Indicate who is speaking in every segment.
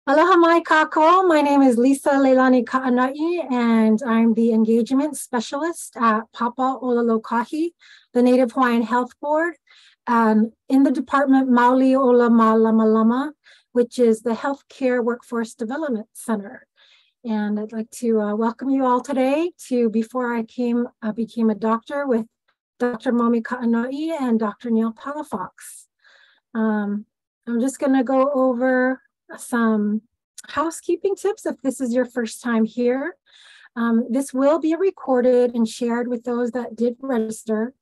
Speaker 1: Aloha mai kako. My name is Lisa Leilani Kaʻanoʻi, and I'm the engagement specialist at Papa Olalokahi, the Native Hawaiian Health Board, in the department Mauli Ola Malamalama, which is the Healthcare Workforce Development Center. And I'd like to welcome you all today to before I became a doctor with Dr. Momi Kaʻanoʻi and Dr. Neal Palafox. I'm just going to go over some housekeeping tips if this is your first time here. This will be recorded and shared with those that did register.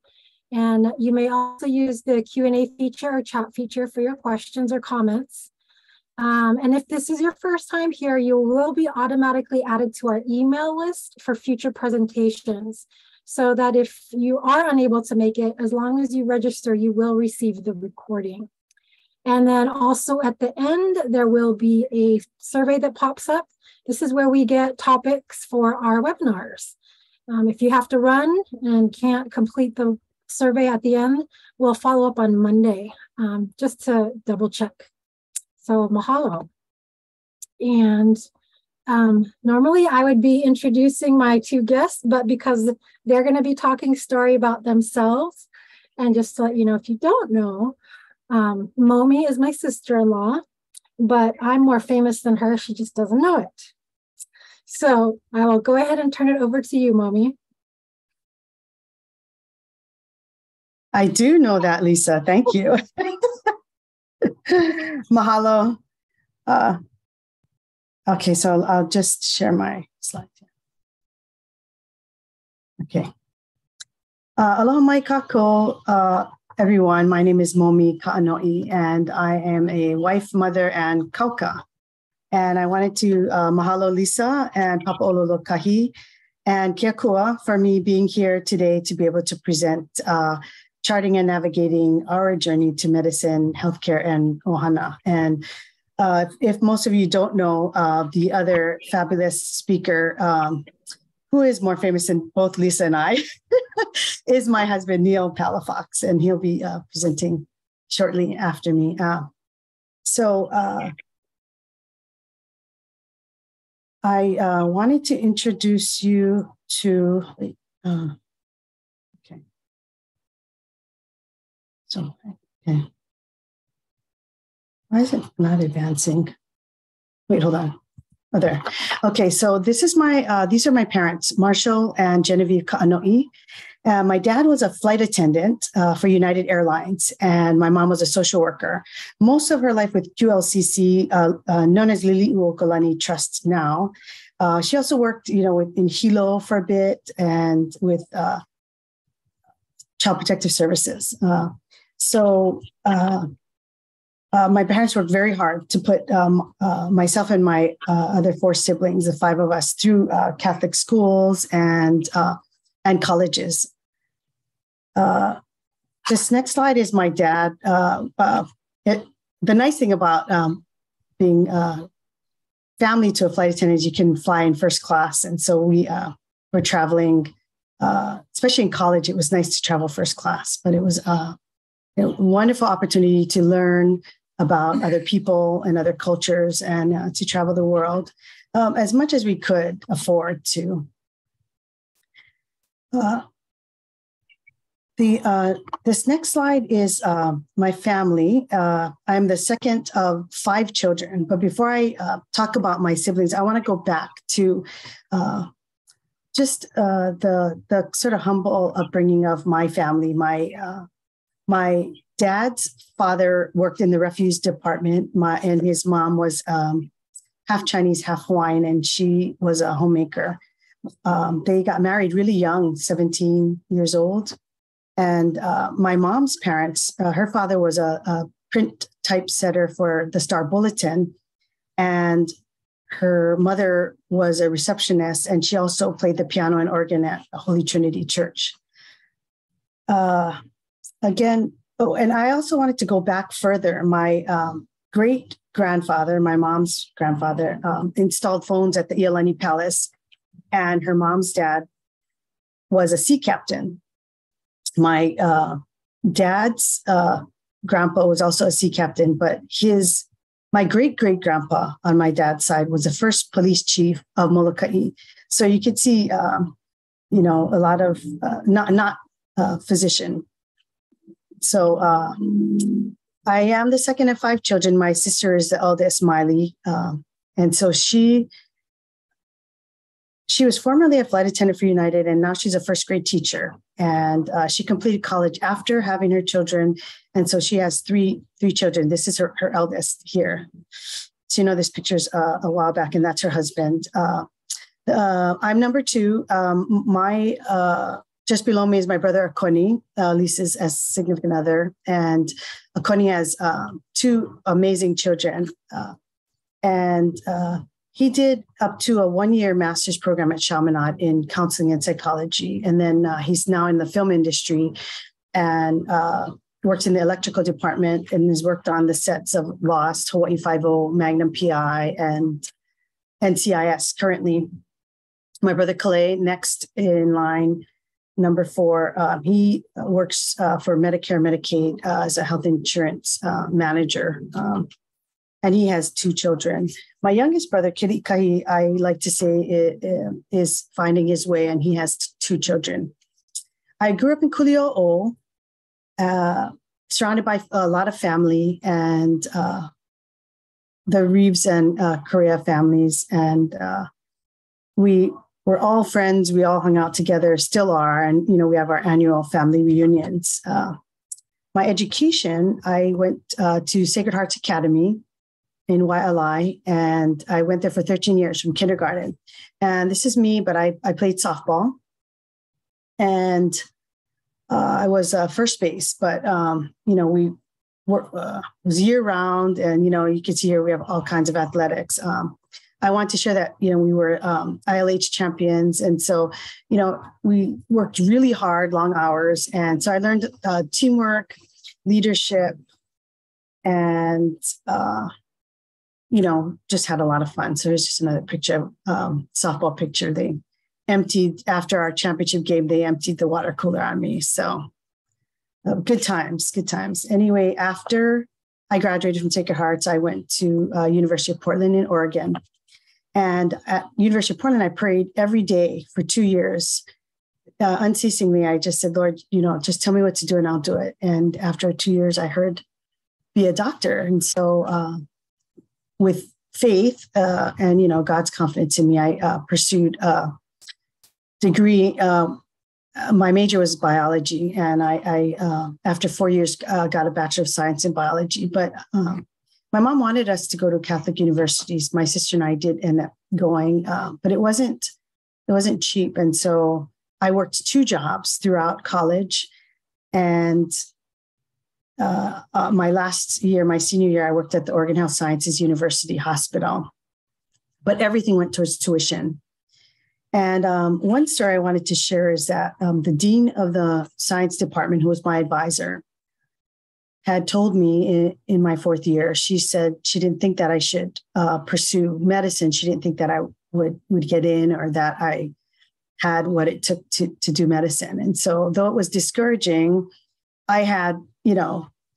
Speaker 1: And you may also use the Q&A feature or chat feature for your questions or comments. And if this is your first time here, you will be automatically added to our email list for future presentations, so that if you are unable to make it, as long as you register, you will receive the recording. And then also at the end, there will be a survey that pops up. This is where we get topics for our webinars. If you have to run and can't complete the survey at the end, we'll follow up on Monday, just to double check. So mahalo. And normally I would be introducing my two guests, but because they're going to be talking story about themselves, and just to let you know, if you don't know, Momi is my sister-in-law, but I'm more famous than her. She just doesn't know it. So I will go ahead and turn it over to you, Momi.
Speaker 2: I do know that, Lisa. Thank you. Mahalo. Okay, so I'll just share my slide here. Okay. Aloha mai kako. Everyone, my name is Momi Kaʻanoʻi, and I am a wife, mother, and kauka. And I wanted to mahalo Lisa and Papa Ololokahi and Kia Kua for me being here today to be able to present charting and navigating our journey to medicine, healthcare, and ohana. And if most of you don't know, the other fabulous speaker, who is more famous than both Lisa and I, is my husband, Neal Palafox, and he'll be presenting shortly after me. I wanted to introduce you to, okay. So, okay. Why is it not advancing? Wait, hold on. Oh, there. Okay, so this is these are my parents, Marshall and Genevieve Kaʻanoʻi. My dad was a flight attendant for United Airlines, and my mom was a social worker. Most of her life with QLCC, known as Lili'uokalani Trust now. She also worked, in Hilo for a bit and with Child Protective Services. My parents worked very hard to put myself and my other four siblings, the five of us, through Catholic schools and colleges. This next slide is my dad. The nice thing about being family to a flight attendant is you can fly in first class. And so we were traveling, especially in college. It was nice to travel first class, but it was a wonderful opportunity to learn about other people and other cultures and to travel the world as much as we could afford to. This next slide is my family. I'm the second of 5 children, but before I talk about my siblings, I want to go back to just the sort of humble upbringing of my family. My dad's father worked in the refuse department, and his mom was half Chinese, half Hawaiian, and she was a homemaker. They got married really young, 17 years old. And my mom's parents, her father was a print typesetter for the Star Bulletin, and her mother was a receptionist, and she also played the piano and organ at Holy Trinity Church. And I also wanted to go back further. My great-grandfather, my mom's grandfather, installed phones at the Iolani Palace, and her mom's dad was a sea captain. My dad's grandpa was also a sea captain, but his My great-great-grandpa on my dad's side was the first police chief of Molokai. So you could see, a lot of not physician. So I am the second of 5 children. My sister is the eldest, Miley. And so she was formerly a flight attendant for United, and now she's a first grade teacher. And she completed college after having her children. And so she has three children. This is her eldest here. So, this picture's a while back, and that's her husband. I'm number 2. Just below me is my brother, Akoni, Lisa's a significant other. And Akoni has 2 amazing children. And he did up to a 1-year master's program at Chaminade in counseling and psychology. And then he's now in the film industry and works in the electrical department and has worked on the sets of Lost, Hawaii Five-0, Magnum PI, and NCIS currently. My brother Kalei, next in line, number 4, he works for Medicare, Medicaid as a health insurance manager. And he has 2 children. My youngest brother, Kirikahi, I like to say is finding his way, and he has 2 children. I grew up in Kuli'o'o, surrounded by a lot of family and the Reeves and Correa families. And we were all friends. We all hung out together, still are. And, we have our annual family reunions. My education, I went to Sacred Hearts Academy in Waialae, and I went there for 13 years from kindergarten. And this is me, but I played softball, and I was first base. But we was year round, and you can see here we have all kinds of athletics. I want to share that we were ILH champions, and so we worked really hard, long hours, and so I learned teamwork, leadership, and just had a lot of fun. So here's just another picture, softball picture. They emptied, after our championship game, they emptied the water cooler on me. So good times. Anyway, after I graduated from Sacred Hearts, I went to University of Portland in Oregon. And at University of Portland, I prayed every day for 2 years. Unceasingly, I just said, Lord, just tell me what to do and I'll do it. And after 2 years, I heard, be a doctor. And so with faith and God's confidence in me, I pursued a degree. My major was biology, and I after 4 years got a Bachelor of Science in biology. But my mom wanted us to go to Catholic universities. My sister and I did end up going, but it wasn't cheap, and so I worked 2 jobs throughout college, and my last year, my senior year, I worked at the Oregon Health Sciences University Hospital, but everything went towards tuition. And one story I wanted to share is that the dean of the science department, who was my advisor, had told me in my 4th year, she said she didn't think that I should pursue medicine. She didn't think that I would get in, or that I had what it took to do medicine. And so though it was discouraging, I had,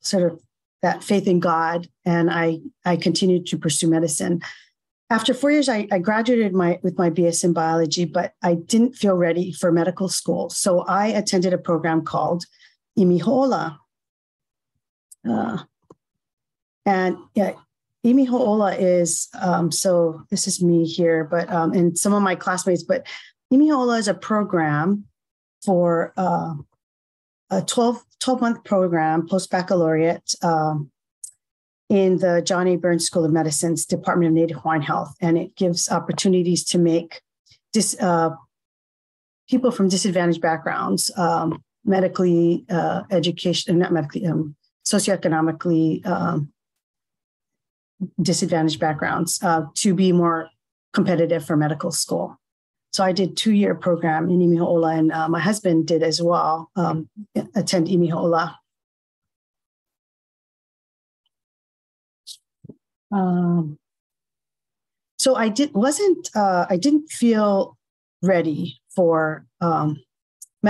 Speaker 2: sort of that faith in God, and I continued to pursue medicine. After 4 years, I graduated with my BS in biology, but I didn't feel ready for medical school. So I attended a program called ʻImihoʻola. And ʻImihoʻola is, so this is me here, but and some of my classmates, but ʻImihoʻola is a program for a 12-month program, post-baccalaureate, in the John A. Burns School of Medicine's Department of Native Hawaiian Health. And it gives opportunities to make people from disadvantaged backgrounds, medically, education, not medically, socioeconomically disadvantaged backgrounds to be more competitive for medical school. So I did 2-year program in ʻImihoʻola, and my husband did as well, attend ʻImihoʻola. So I didn't feel ready for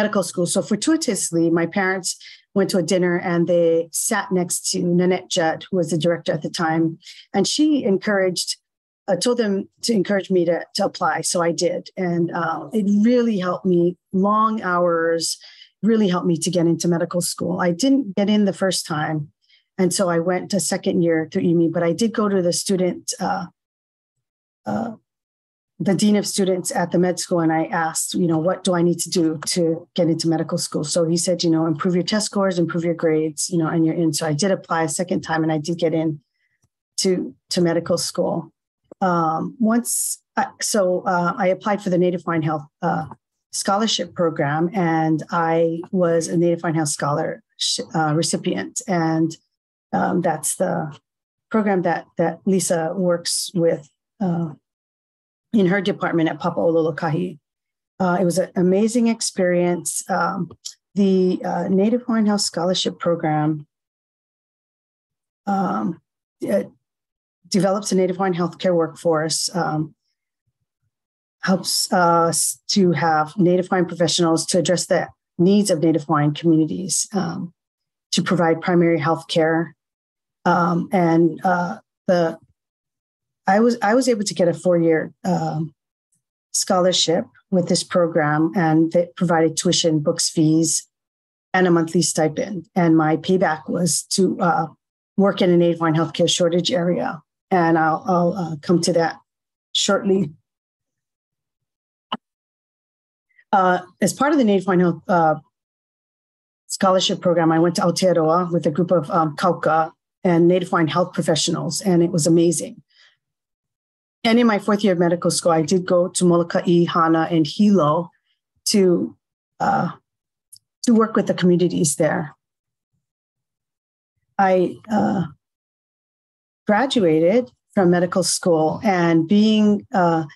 Speaker 2: medical school. So fortuitously, my parents went to a dinner and they sat next to Nanette Judd, who was the director at the time. And she told them to encourage me to apply. So I did. And it really helped me. Long hours really helped me to get into medical school. I didn't get in the first time. And so I went to second year through ʻiwi, but I did go to the the dean of students at the med school. And I asked, what do I need to do to get into medical school? So he said, improve your test scores, improve your grades, and you're in. So I did apply a second time and I did get in to medical school. I applied for the Native Hawaiian Health scholarship program, and I was a Native Hawaiian Health scholar recipient. And that's the program that Lisa works with in her department at Papaʻololokahi. It was an amazing experience. The Native Hawaiian Health Scholarship Program develops a Native Hawaiian healthcare workforce, helps us to have Native Hawaiian professionals to address the needs of Native Hawaiian communities, to provide primary health care. I was able to get a 4-year scholarship with this program, and they provided tuition, books, fees, and a monthly stipend. And my payback was to work in a Native Hawaiian healthcare shortage area. And I'll come to that shortly. As part of the Native Hawaiian Health scholarship program, I went to Aotearoa with a group of Kauka and Native Hawaiian health professionals, and it was amazing. And in my 4th year of medical school, I did go to Molokaʻi, Hana, and Hilo to work with the communities there. I graduated from medical school, and I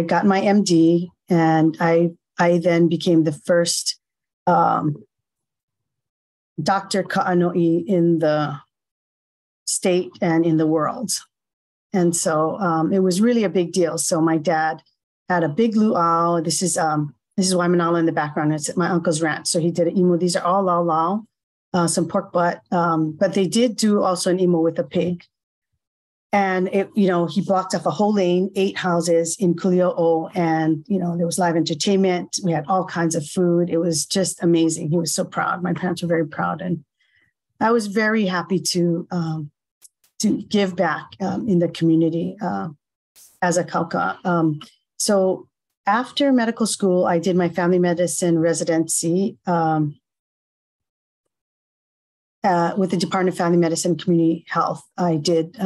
Speaker 2: got my MD, and I then became the first Dr. Kaʻanoʻi in the state and in the world. And so it was really a big deal. So my dad had a big luau. This is Waimanalo in the background. It's at my uncle's ranch. So he did an imu. These are all lau, some pork butt. But they did do also an imu with a pig. And he blocked off a whole lane, 8 houses in Kuli'o'o, and there was live entertainment. We had all kinds of food. It was just amazing. He was so proud. My parents were very proud, and I was very happy to give back in the community as a kauka. So after medical school, I did my family medicine residency with the Department of Family Medicine and Community Health. I did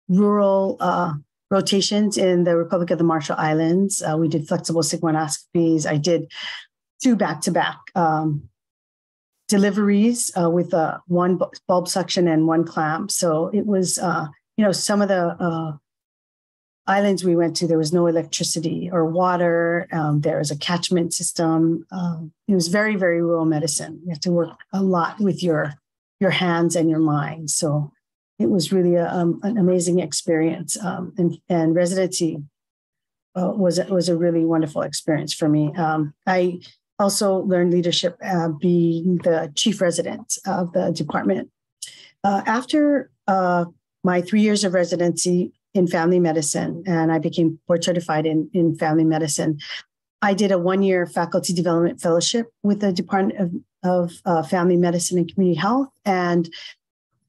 Speaker 2: rural rotations in the Republic of the Marshall Islands. We did flexible sigmoidoscopies. I did 2 back-to-back deliveries with 1 bulb suction and 1 clamp. So it was, some of the islands we went to, there was no electricity or water. There was a catchment system. It was very, very rural medicine. You have to work a lot with your hands and your mind. So it was really an amazing experience. And residency was a really wonderful experience for me. I also learned leadership being the chief resident of the department. After my 3 years of residency in family medicine, and I became board certified in family medicine, I did a 1-year faculty development fellowship with the Department of Family Medicine and Community Health. And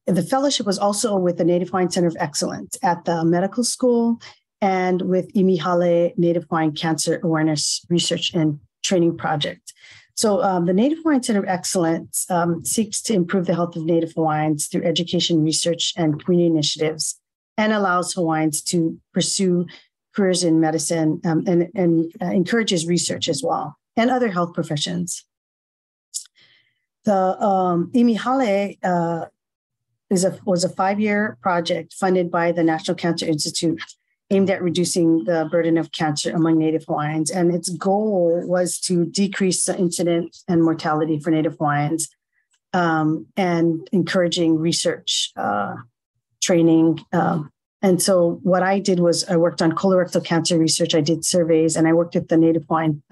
Speaker 2: the fellowship was also with the Native Hawaiian Center of Excellence at the medical school and with ʻImihale Native Hawaiian Cancer Awareness Research and Training Project. So the Native Hawaiian Center of Excellence seeks to improve the health of Native Hawaiians through education, research, and community initiatives, and allows Hawaiians to pursue careers in medicine and encourages research as well, and other health professions. The ʻImihale was a 5-year project funded by the National Cancer Institute aimed at reducing the burden of cancer among Native Hawaiians. And its goal was to decrease the incidence and mortality for Native Hawaiians and encouraging research, training. And so what I did was I worked on colorectal cancer research. I did surveys, and I worked with the Native Hawaiian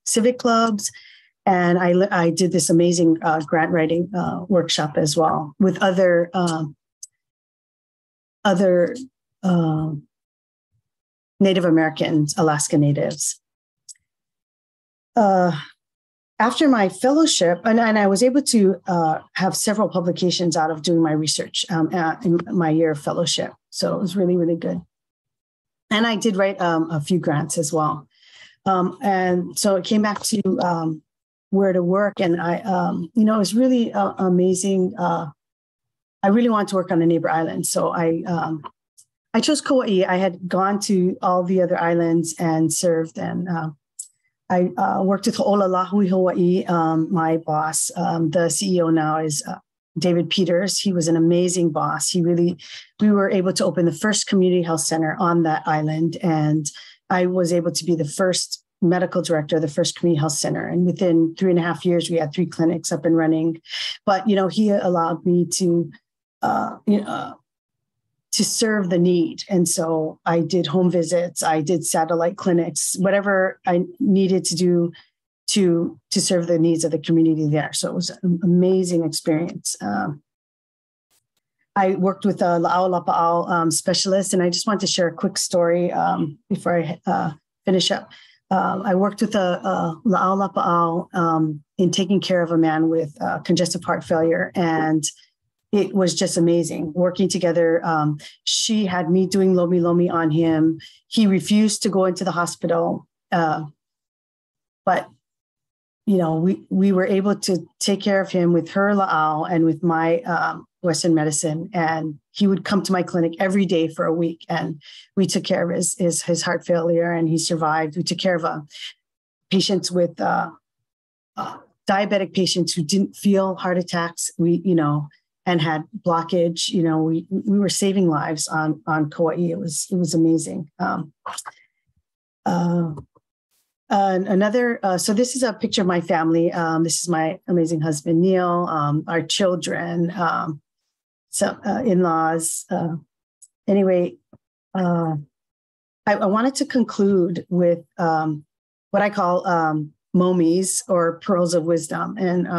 Speaker 2: civic clubs And I did this amazing grant writing workshop as well with other Native Americans, Alaska Natives. After my fellowship, and I was able to have several publications out of doing my research in my year of fellowship. So it was really, really good. And I did write a few grants as well. And so it came back to where to work. And it was really amazing. I really wanted to work on a neighbor island. So I chose Kauai. I had gone to all the other islands and served. And I worked with Ho'olahui Hawaii. My boss, the CEO now is David Peters. He was an amazing boss. We were able to open the first community health center on that island. And I was able to be the first medical director of the first community health center. And within 3.5 years, we had 3 clinics up and running. But, he allowed me to serve the need. And so I did home visits, I did satellite clinics, whatever I needed to do to serve the needs of the community there. So it was an amazing experience. I worked with a La'au Lapa'au specialist, and I just want to share a quick story before I finish up. I worked with a La'au Lapa'au in taking care of a man with congestive heart failure, and it was just amazing working together. She had me doing lomi lomi on him. He refused to go into the hospital, but we were able to take care of him with her la'au and with my Western medicine. And he would come to my clinic every day for a week, and we took care of his heart failure, and he survived. We took care of patients with diabetic patients who didn't feel heart attacks. And had blockage. We were saving lives on Kauai. It was amazing. So this is a picture of my family. This is my amazing husband, Neal, our children, some in-laws. Anyway, I wanted to conclude with what I call Momis, or pearls of wisdom. And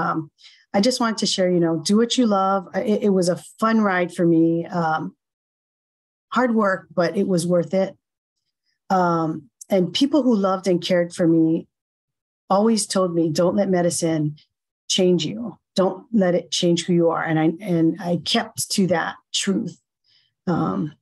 Speaker 2: I just wanted to share, do what you love. It was a fun ride for me. Hard work, but it was worth it. And people who loved and cared for me always told me, don't let medicine change you. Don't let it change who you are. And I kept to that truth. And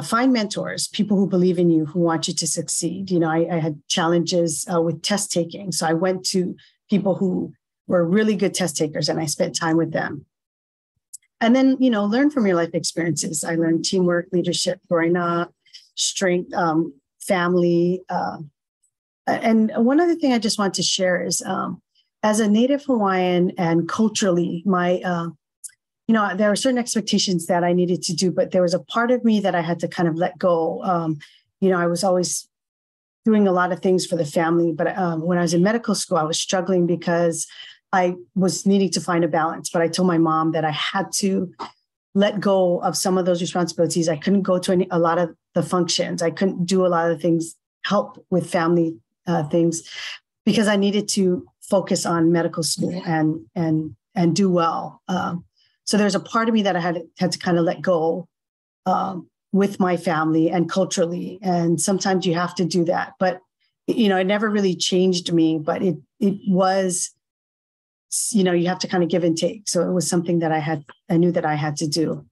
Speaker 2: find mentors, people who believe in you, who want you to succeed. I had challenges with test taking. So I went to people who were really good test takers, and I spent time with them. And then, learn from your life experiences. I learned teamwork, leadership, growing up, strength, family. And one other thing I just want to share is, as a Native Hawaiian and culturally, there were certain expectations that I needed to do, but there was a part of me that I had to kind of let go. I was always doing a lot of things for the family, but when I was in medical school, I was struggling because I was needing to find a balance. But I told my mom that I had to let go of some of those responsibilities. I couldn't go to a lot of the functions. I couldn't do a lot of things, help with family things, because I needed to focus on medical school and do well. So there's a part of me that I had to kind of let go with my family and culturally. And sometimes you have to do that. But, it never really changed me, but it was, you have to kind of give and take. So it was something that I knew that I had to do.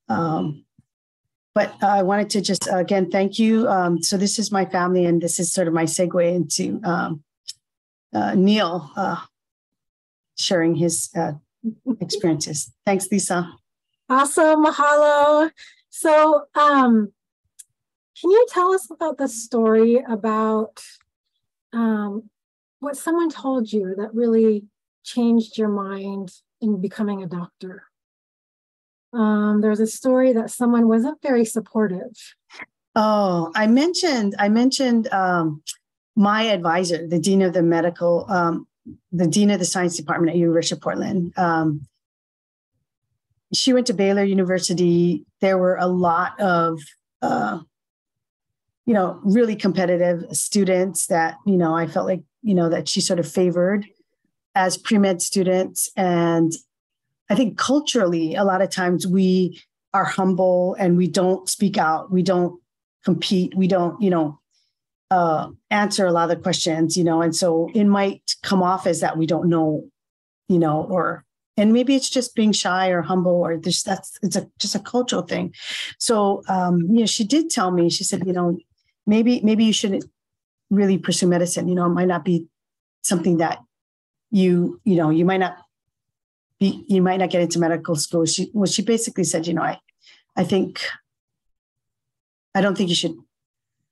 Speaker 2: But I wanted to just, again, thank you. So this is my family, and this is sort of my segue into Neal sharing his experiences. Thanks, Lisa.
Speaker 1: Awesome. Mahalo. So can you tell us about the story about what someone told you that really changed your mind in becoming a doctor? There's a story that someone wasn't very supportive.
Speaker 2: Oh, I mentioned my advisor, the dean of the dean of the science department at University of Portland. She went to Baylor University. There were a lot of, really competitive students that, I felt like that she sort of favored as pre-med students. And I think culturally, a lot of times we are humble and we don't speak out. We don't compete. We don't, answer a lot of the questions, and so it might come off as that we don't know, and maybe it's just being shy or humble or just a cultural thing. So, she did tell me, she said, maybe you shouldn't really pursue medicine. It might not be something that you might not get into medical school. She basically said, I don't think you should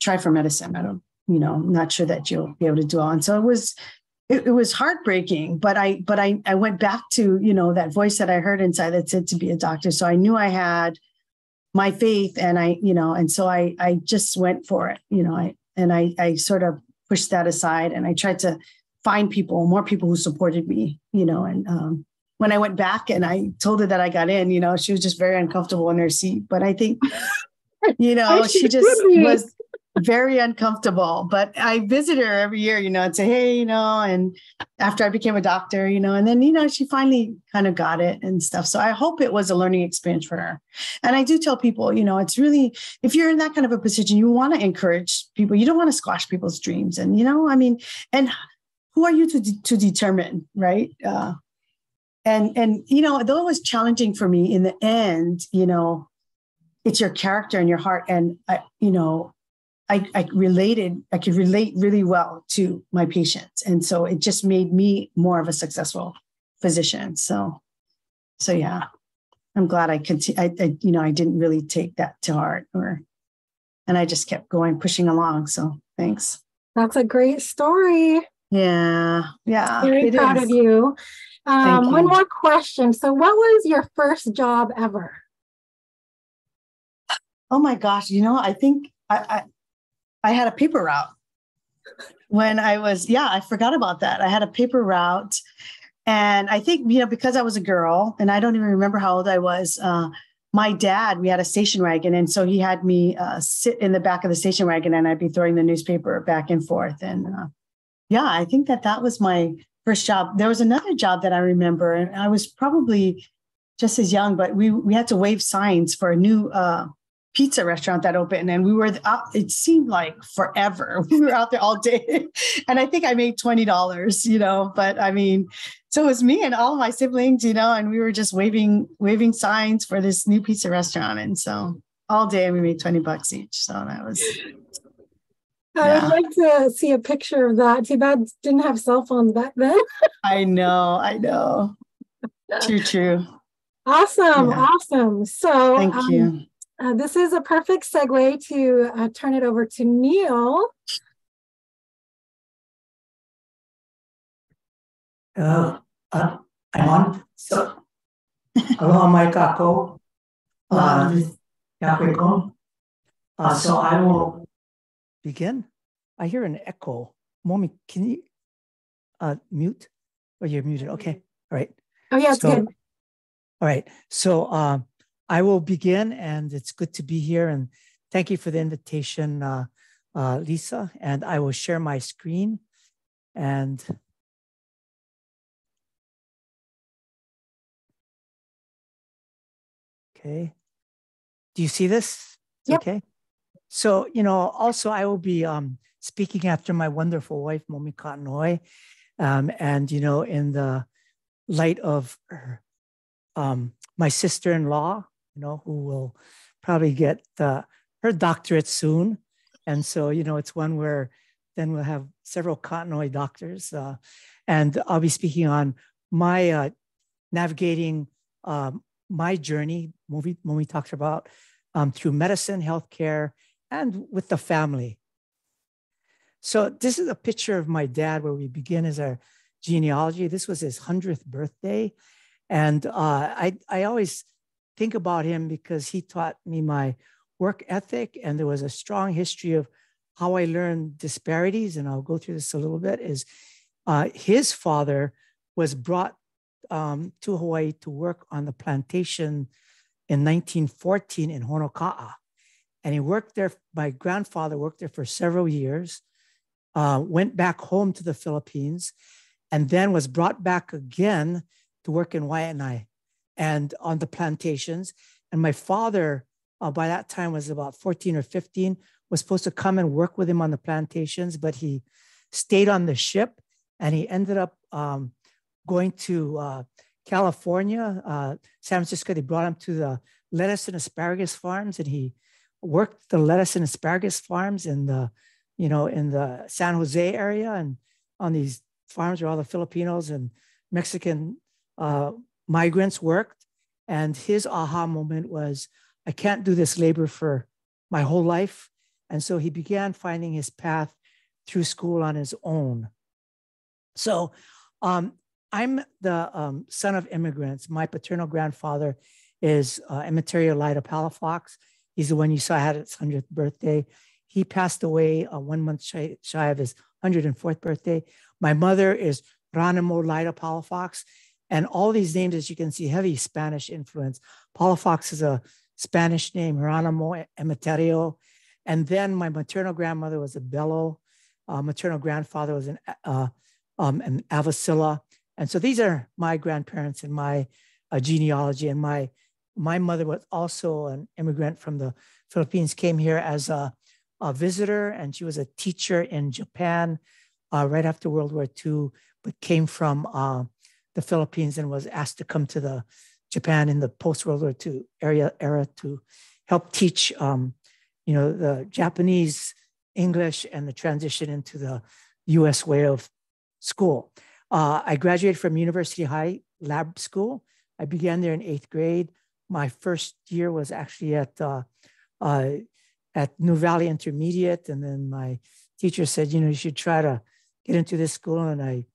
Speaker 2: try for medicine. I'm not sure that you'll be able to do all. And so it was heartbreaking, but I went back to, that voice that I heard inside that said to be a doctor. So I knew I had my faith, and and so I just went for it, I sort of pushed that aside, and I tried to find more people who supported me, and when I went back and I told her that I got in, she was just very uncomfortable in her seat, but I think, she just was very uncomfortable, but I visit her every year, and say, hey, and after I became a doctor, and then, she finally kind of got it and stuff. So I hope it was a learning experience for her. And I do tell people, it's really, if you're in that kind of a position, you want to encourage people. You don't want to squash people's dreams. And, and who are you to determine, right? And though it was challenging for me in the end, it's your character and your heart. And I could relate really well to my patients. And so it just made me more of a successful physician. So yeah, I'm glad I didn't really take that to heart and I just kept pushing along. So thanks.
Speaker 1: That's a great story.
Speaker 2: Yeah.
Speaker 1: Very proud of you. One more question. So what was your first job ever?
Speaker 2: Oh my gosh. I think I had a paper route when I was, I forgot about that. I had a paper route, and I think, because I was a girl and I don't even remember how old I was, my dad, we had a station wagon. And so he had me sit in the back of the station wagon, and I'd be throwing the newspaper back and forth. And I think that was my first job. There was another job that I remember, and I was probably just as young, but we had to wave signs for a new pizza restaurant that opened, and we were out, it seemed like forever. We were out there all day, and I think I made $20, but I mean, so it was me and all my siblings, and we were just waving signs for this new pizza restaurant. And so all day we made $20 each. So that was,
Speaker 1: I would like to see a picture of that. Too bad didn't have cell phones back then.
Speaker 2: I know. True.
Speaker 1: Awesome. So
Speaker 2: thank you.
Speaker 1: This is a perfect segue to turn it over to Neal.
Speaker 3: I'm on. So, aloha mai kākou. So I will begin. I hear an echo. Momi, can you mute? Oh, you're muted. Okay. All right.
Speaker 1: Oh, yeah, it's good.
Speaker 3: All right. So I will begin, and it's good to be here. And thank you for the invitation, Lisa. And I will share my screen. And okay. Do you see this?
Speaker 1: Yep.
Speaker 3: Okay. So, also I will be speaking after my wonderful wife, Momi Kaʻanoʻi. And, in the light of her, my sister-in-law, who will probably get her doctorate soon. And so, it's one where then we'll have several Kaʻanoʻi doctors. And I'll be speaking on my navigating my journey, Momi talked about, through medicine, healthcare, and with the family. So this is a picture of my dad where we begin as our genealogy. This was his 100th birthday. And I always think about him because he taught me my work ethic, and there was a strong history of how I learned disparities. And I'll go through this a little bit. Is his father was brought to Hawaii to work on the plantation in 1914 in Honoka'a. And he worked there, my grandfather worked there for several years. went back home to the Philippines, and then was brought back again to work in Waianae and on the plantations. And my father, by that time was about 14 or 15, was supposed to come and work with him on the plantations, but he stayed on the ship, and he ended up going to California, San Francisco. They brought him to the lettuce and asparagus farms, and he worked the lettuce and asparagus farms in the, in the San Jose area, and on these farms where all the Filipinos and Mexican migrants worked. And his aha moment was, I can't do this labor for my whole life. And so he began finding his path through school on his own. So I'm the son of immigrants. My paternal grandfather is Emeterio Lida Palafox. He's the one you saw had his 100th birthday. He passed away 1 month shy of his 104th birthday. My mother is Ranimo Lida Palafox. And all these names, as you can see, heavy Spanish influence. Palafox is a Spanish name, Ranimo Emeterio. And then my maternal grandmother was a Bello. Maternal grandfather was an Avicilla. And so these are my grandparents and my genealogy. And my mother was also an immigrant from the Philippines, came here as a visitor, and she was a teacher in Japan right after World War II, but came from the Philippines and was asked to come to Japan in the post-World War II era to help teach, the Japanese English and the transition into the US way of school. I graduated from University High Lab School. I began there in 8th grade. My first year was actually at New Valley Intermediate. And then my teacher said, you should try to get into this school. And I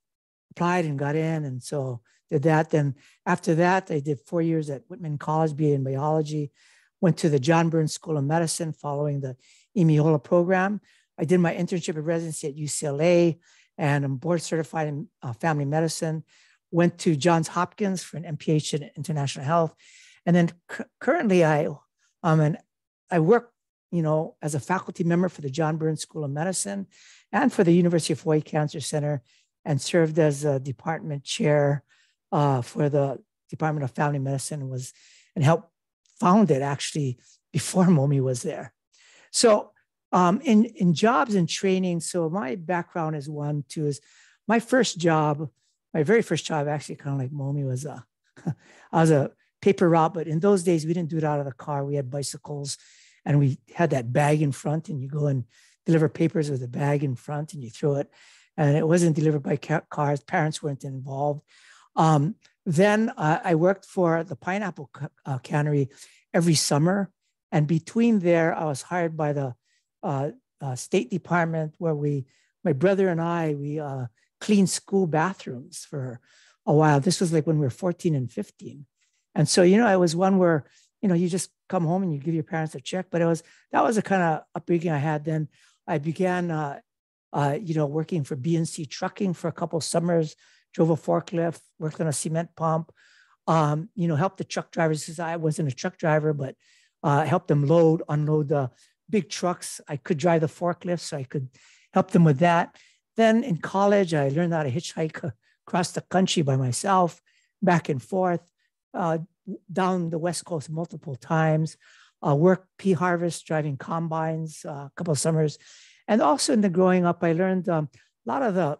Speaker 3: applied and got in. And so did that. Then after that, I did 4 years at Whitman College, BA in biology, went to the John Burns School of Medicine following the Imiola program. I did my internship and residency at UCLA, and I'm board certified in family medicine. Went to Johns Hopkins for an MPH in international health. And then currently I work, as a faculty member for the John Burns School of Medicine and for the University of Hawaii Cancer Center, and served as a department chair for the Department of Family Medicine, and helped found it actually before Momi was there. So in jobs and training, so my background is my very first job, actually kind of like Momi, was I was a paper route, but in those days we didn't do it out of the car. We had bicycles, and we had that bag in front, and you go and deliver papers with a bag in front, and you throw it, and it wasn't delivered by cars. Parents weren't involved. Then I worked for the pineapple cannery every summer, and between there, I was hired by the State Department, where my brother and we cleaned school bathrooms for a while. This was like when we were 14 and 15. And so, it was one where, you just come home and you give your parents a check, but that was the kind of upbringing I had. Then I began, working for BNC Trucking for a couple of summers, drove a forklift, worked on a cement pump, helped the truck drivers, because I wasn't a truck driver, but helped them unload the big trucks. I could drive the forklift, so I could help them with that. Then in college, I learned how to hitchhike across the country by myself, back and forth, down the West Coast multiple times, worked pea harvest, driving combines, a couple of summers. And also in the growing up, I learned a lot of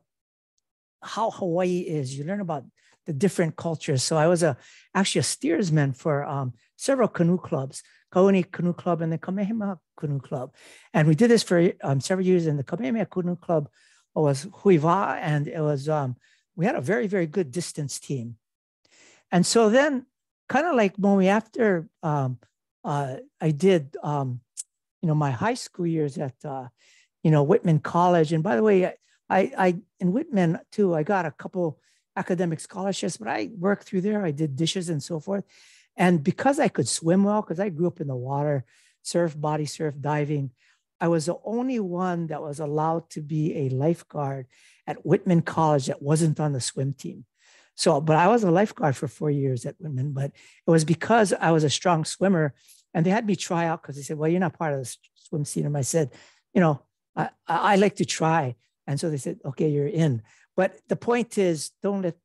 Speaker 3: how Hawaii is. You learn about the different cultures. So I was actually a steersman for several canoe clubs, Kaʻanoʻi Canoe Club and the Kamehameha Canoe Club. And we did this for several years. And the Kamehameha Canoe Club was huiwa, and it was, we had a very, very good distance team. And so then, kind of like Momi, after I did, my high school years at, Whitman College. And by the way, I in Whitman too, I got a couple academic scholarships, but I worked through there. I did dishes and so forth. And because I could swim well, because I grew up in the water, body surf, diving, I was the only one that was allowed to be a lifeguard at Whitman College that wasn't on the swim team. So, but I was a lifeguard for 4 years at Whitman, but it was because I was a strong swimmer, and they had me try out because they said, well, you're not part of the swim team. And I said, I like to try. And so they said, okay, you're in. But the point is, don't let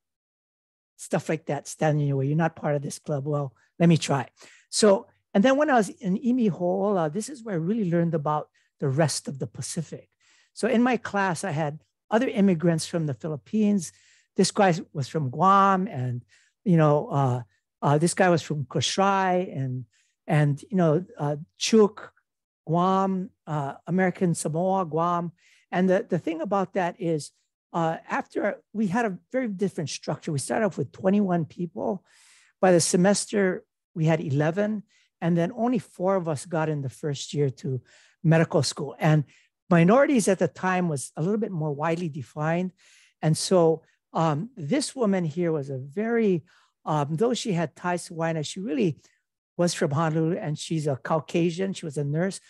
Speaker 3: stuff like that stand in your way. You're not part of this club. Well, let me try. So, and then when I was in Imihola, this is where I really learned about the rest of the Pacific. So in my class, I had other immigrants from the Philippines. This guy was from Guam, and this guy was from Kosrae, and Chuuk, Guam, American Samoa, Guam. And the thing about that is, after we had a very different structure. We started off with 21 people. By the semester, we had 11, and then only 4 of us got in the first year to medical school. And minorities at the time was a little bit more widely defined. And so this woman here was a very, though she had ties to Hawaiian, she really was from Honolulu, and she's a Caucasian. She was a nurse,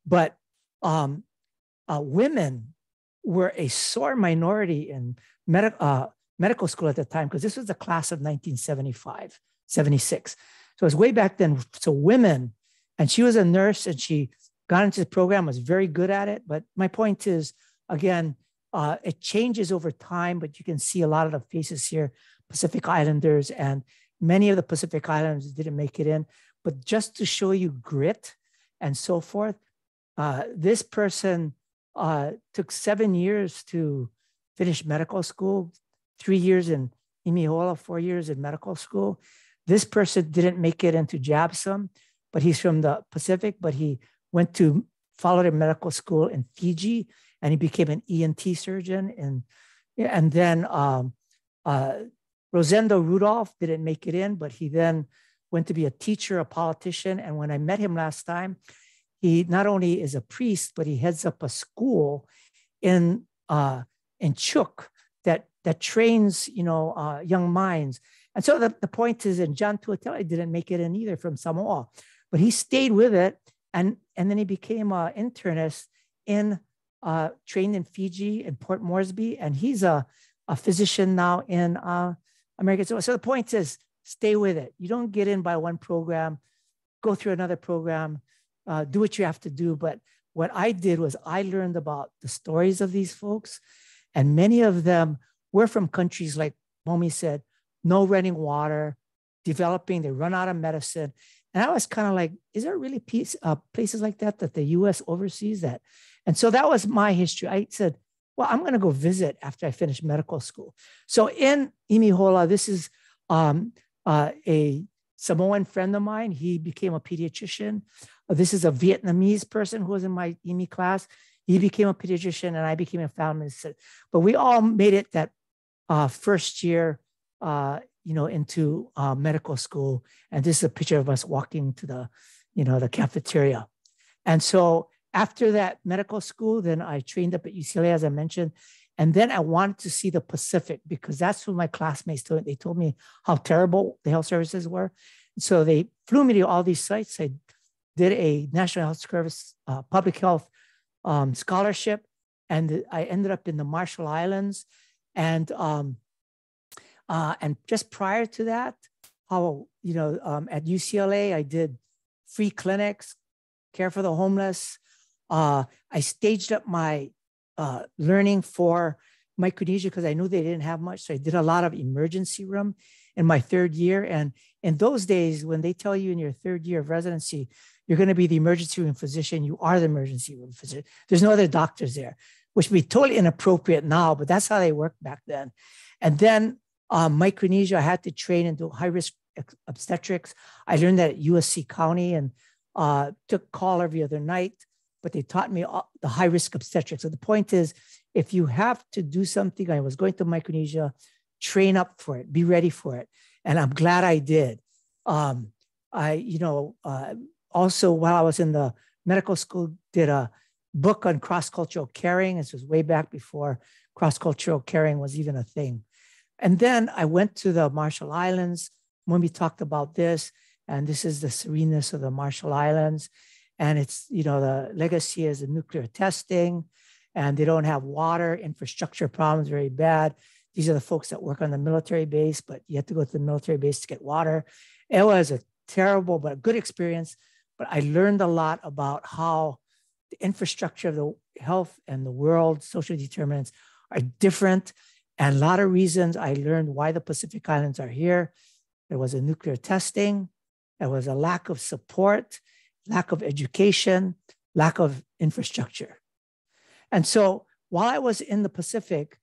Speaker 3: but women were a sore minority in medical school at the time, because this was the class of 1975, 76. So it was way back then. So women, and she was a nurse, and she got into the program, was very good at it. But my point is, again, it changes over time, but you can see a lot of the faces here, Pacific Islanders, and many of the Pacific Islanders didn't make it in. But just to show you grit and so forth, this person took 7 years to finish medical school, 3 years in Imihola, 4 years in medical school. This person didn't make it into JABSOM, but he's from the Pacific, but he followed a medical school in Fiji, and he became an ENT surgeon. And then Rosendo Rudolph didn't make it in, but he then went to be a teacher, a politician. And when I met him last time, he not only is a priest, but he heads up a school in Chuuk that trains, young minds. And so the point is, and John Tuatele didn't make it in either, from Samoa, but he stayed with it. And then he became an internist trained in Fiji and Port Moresby. And he's a physician now in America. So the point is, stay with it. You don't get in by one program, go through another program, do what you have to do. But what I did was I learned about the stories of these folks. And many of them were from countries like Momi said, no running water, developing, they run out of medicine. And I was kind of like, is there really places like that the US oversees that? And so that was my history. I said, well, I'm going to go visit after I finish medical school. So in Imihola, this is a Samoan friend of mine. He became a pediatrician. This is a Vietnamese person who was in my IMI class. He became a pediatrician, and I became a family medicine. But we all made it that first year, into medical school. And this is a picture of us walking to the cafeteria. And so after that medical school, then I trained up at UCLA, as I mentioned. And then I wanted to see the Pacific, because that's what my classmates told me. They told me how terrible the health services were. So they flew me to all these sites. I did a National Health Service public health scholarship, and I ended up in the Marshall Islands. And just prior to that, at UCLA, I did free clinics, care for the homeless. I staged up my learning for Micronesia because I knew they didn't have much. So I did a lot of emergency room in my 3rd year. And in those days, when they tell you in your 3rd year of residency, you're going to be the emergency room physician, you are the emergency room physician. There's no other doctors there, which would be totally inappropriate now, but that's how they worked back then. And then Micronesia, I had to train into high-risk obstetrics. I learned that at USC County, and took call every other night, but they taught me the high-risk obstetrics. So the point is, if you have to do something, I was going to Micronesia, train up for it, be ready for it. And I'm glad I did. Also, while I was in the medical school, did a book on cross-cultural caring. This was way back before cross-cultural caring was even a thing. And then I went to the Marshall Islands when we talked about this, and this is the sereneness of the Marshall Islands. And it's, the legacy is the nuclear testing, and they don't have water, infrastructure problems, very bad. These are the folks that work on the military base, but you have to go to the military base to get water. It was a terrible, but a good experience. But I learned a lot about how the infrastructure of the health and the world, social determinants are different. And a lot of reasons I learned why the Pacific Islands are here. There was a nuclear testing. There was a lack of support, lack of education, lack of infrastructure. And so while I was in the Pacific,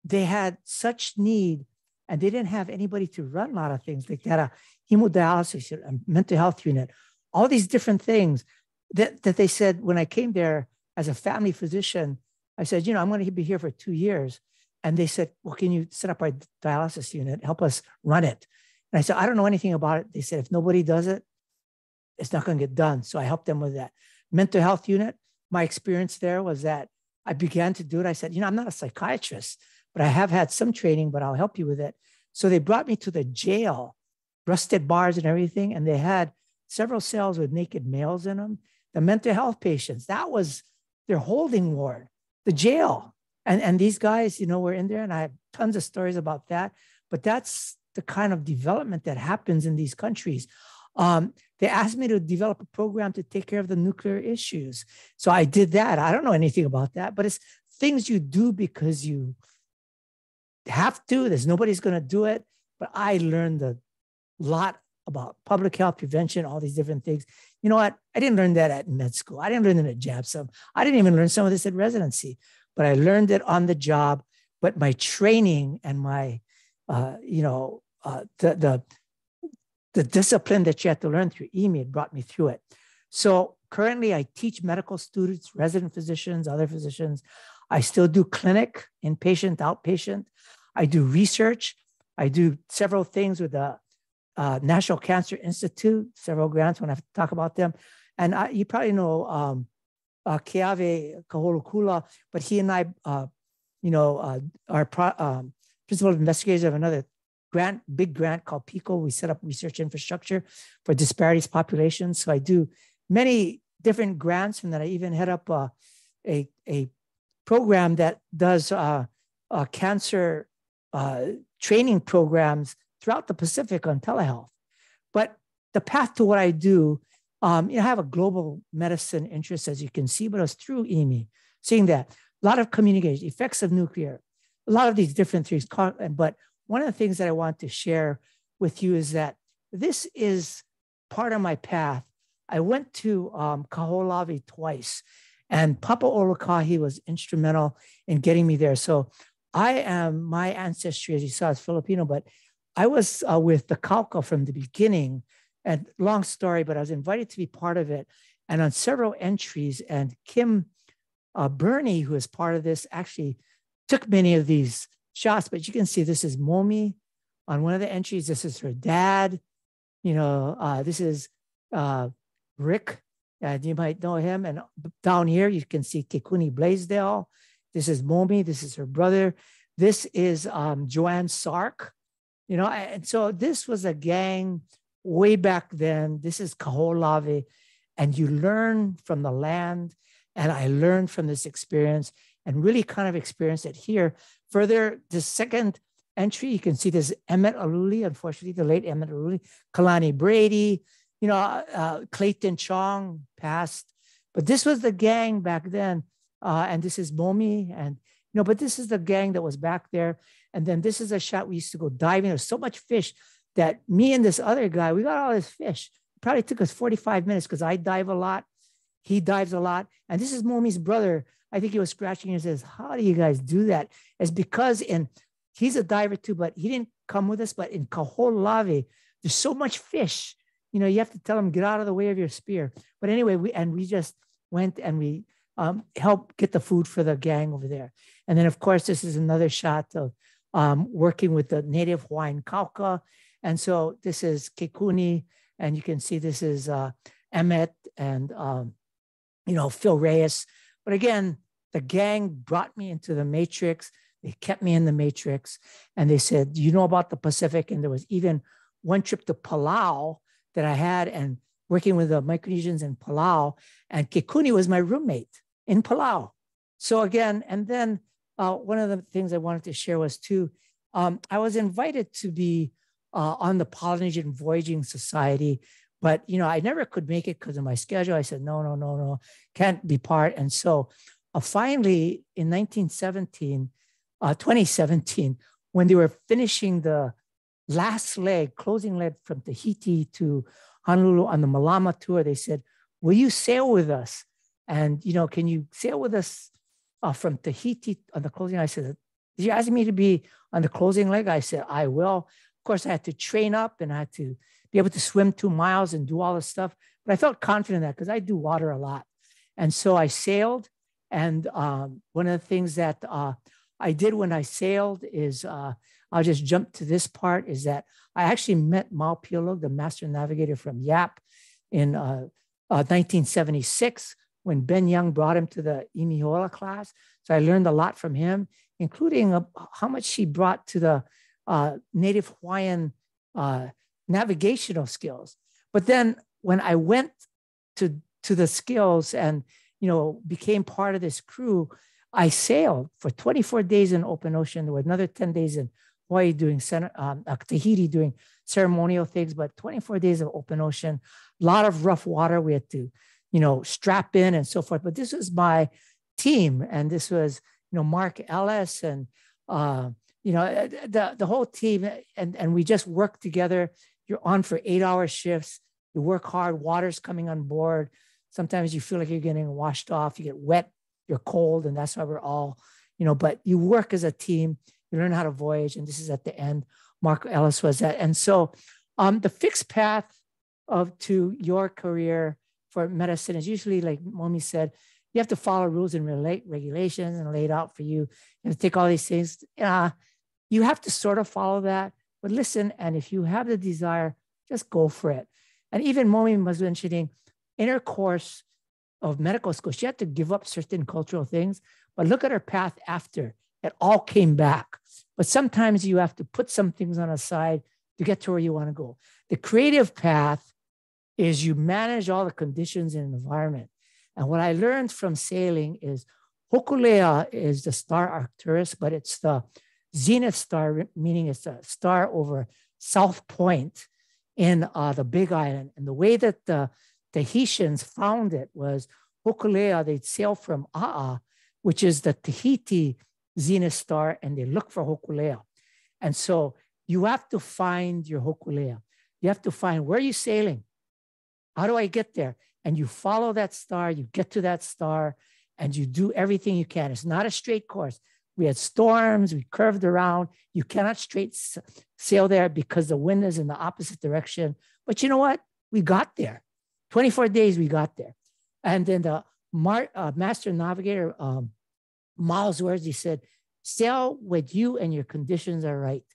Speaker 3: they had such need, and they didn't have anybody to run a lot of things. Like they had a hemodialysis, a mental health unit, all these different things that they said when I came there as a family physician. I said, you know, I'm going to be here for 2 years. And they said, well, can you set up our dialysis unit, help us run it? And I said, I don't know anything about it. They said, if nobody does it, it's not going to get done. So I helped them with that. Mental health unit, my experience there was that I began to do it. I said, you know, I'm not a psychiatrist, but I have had some training, but I'll help you with it. So they brought me to the jail, rusted bars and everything. And they had several cells with naked males in them. The mental health patients, that was their holding ward, the jail. And these guys, you know, were in there, and I have tons of stories about that. But that's the kind of development that happens in these countries. They asked me to develop a program to take care of the nuclear issues. So I did that. I don't know anything about that, but it's things you do because you have to. There's nobody's going to do it. But I learned a lot about public health prevention, all these different things. You know what? I didn't learn that at med school. I didn't learn it at JABSOM. I didn't even learn some of this at residency, but I learned it on the job. But my training and my, the discipline that you had to learn through ʻiwi brought me through it. So currently I teach medical students, resident physicians, other physicians. I still do clinic, inpatient, outpatient. I do research. I do several things with the National Cancer Institute, several grants when I have to talk about them. And you probably know Keave Kaholukula, but he and I, are principal investigators of another big grant called PICO. We set up research infrastructure for disparities populations. So I do many different grants, and then I even head up a program that does cancer training programs throughout the Pacific on telehealth. But the path to what I do, I have a global medicine interest, as you can see, but it was through ʻiwi, seeing that a lot of communication, effects of nuclear, a lot of these different things. But one of the things that I want to share with you is that this is part of my path. I went to Kahoʻolawe twice, and Papa Olokahi was instrumental in getting me there. So my ancestry, as you saw, is Filipino, but I was with the Kauka from the beginning. And long story, but I was invited to be part of it. And on several entries, and Kim Burney, who is part of this, actually took many of these shots. But you can see this is Momi on one of the entries. This is her dad. This is Rick. You might know him. And down here, you can see Kekuni Blaisdell. This is Momi. This is her brother. This is Joanne Sark. And so this was a gang way back then. This is Kahoʻolawe, and you learn from the land. And I learned from this experience and really kind of experienced it here. Further, the second entry, you can see this Emmett Aluli, unfortunately, the late Emmett Aluli, Kalani Brady, Clayton Chong passed. But this was the gang back then. And this is Momi. And, but this is the gang that was back there. And then this is a shot we used to go diving. There's so much fish that me and this other guy, we got all this fish. It probably took us 45 minutes because I dive a lot. He dives a lot. And this is Momi's brother. I think he was scratching and says, how do you guys do that? It's because he's a diver too, but he didn't come with us. But in Kahoʻolawe, there's so much fish. You have to tell him, get out of the way of your spear. But anyway, we just went and we helped get the food for the gang over there. And then, of course, this is another shot of working with the native Hawaiian Kauka. And so this is Kekuni, and you can see this is Emmett and, Phil Reyes. But again, the gang brought me into the matrix. They kept me in the matrix. And they said, you know about the Pacific? And there was even one trip to Palau that I had, and working with the Micronesians in Palau. And Kekuni was my roommate in Palau. So again, and then one of the things I wanted to share was too, I was invited to be on the Polynesian Voyaging Society, but I never could make it because of my schedule. I said, no, can't be part. And so finally in 1917, 2017, when they were finishing the last leg, closing leg from Tahiti to Honolulu on the Malama tour, they said, will you sail with us? And, can you sail with us from Tahiti on the closing? I said, did you ask me to be on the closing leg? I said, I will. Of course, I had to train up and I had to be able to swim 2 miles and do all this stuff. But I felt confident in that because I do water a lot. And so I sailed. And one of the things that I did when I sailed is, I'll just jump to this part, is that I actually met Maupio, the master navigator from Yap in 1976 when Ben Young brought him to the Imihola class. So I learned a lot from him, including how much he brought to the Native Hawaiian navigational skills. But then when I went to the skills and, became part of this crew, I sailed for 24 days in open ocean. There were another 10 days in Hawaii doing Tahiti doing ceremonial things, but 24 days of open ocean, a lot of rough water. We had to, strap in and so forth. But this was my team. And this was, Mark Ellis and, the whole team. And we just worked together. You're on for 8-hour shifts. You work hard. Water's coming on board. Sometimes you feel like you're getting washed off. You get wet. You're cold. And that's why we're all, but you work as a team. You learn how to voyage. And this is at the end. Mark Ellis was that. And so the fixed path to your career for medicine is usually, like Momi said, you have to follow rules and regulations and laid out for you. You have to take all these things. You have to sort of follow that. But listen, and if you have the desire, just go for it. And even Momi was mentioning in her course of medical school, she had to give up certain cultural things. But look at her path after. It all came back. But sometimes you have to put some things on the side to get to where you want to go. The creative path is you manage all the conditions and environment. And what I learned from sailing is Hokulea is the star Arcturus, but it's the zenith star, meaning it's a star over South Point in the Big Island. And the way that the Tahitians found it was Hokulea, they'd sail from A'a, which is the Tahiti zenith star, and they look for Hokulea. And so you have to find your Hokulea. You have to find, where are you sailing? How do I get there? And you follow that star, you get to that star, and you do everything you can. It's not a straight course. We had storms, we curved around. You cannot straight sail there because the wind is in the opposite direction. But you know what? We got there. 24 days, we got there. And then the master navigator, Miles Words, he said, sail when you and your conditions are right.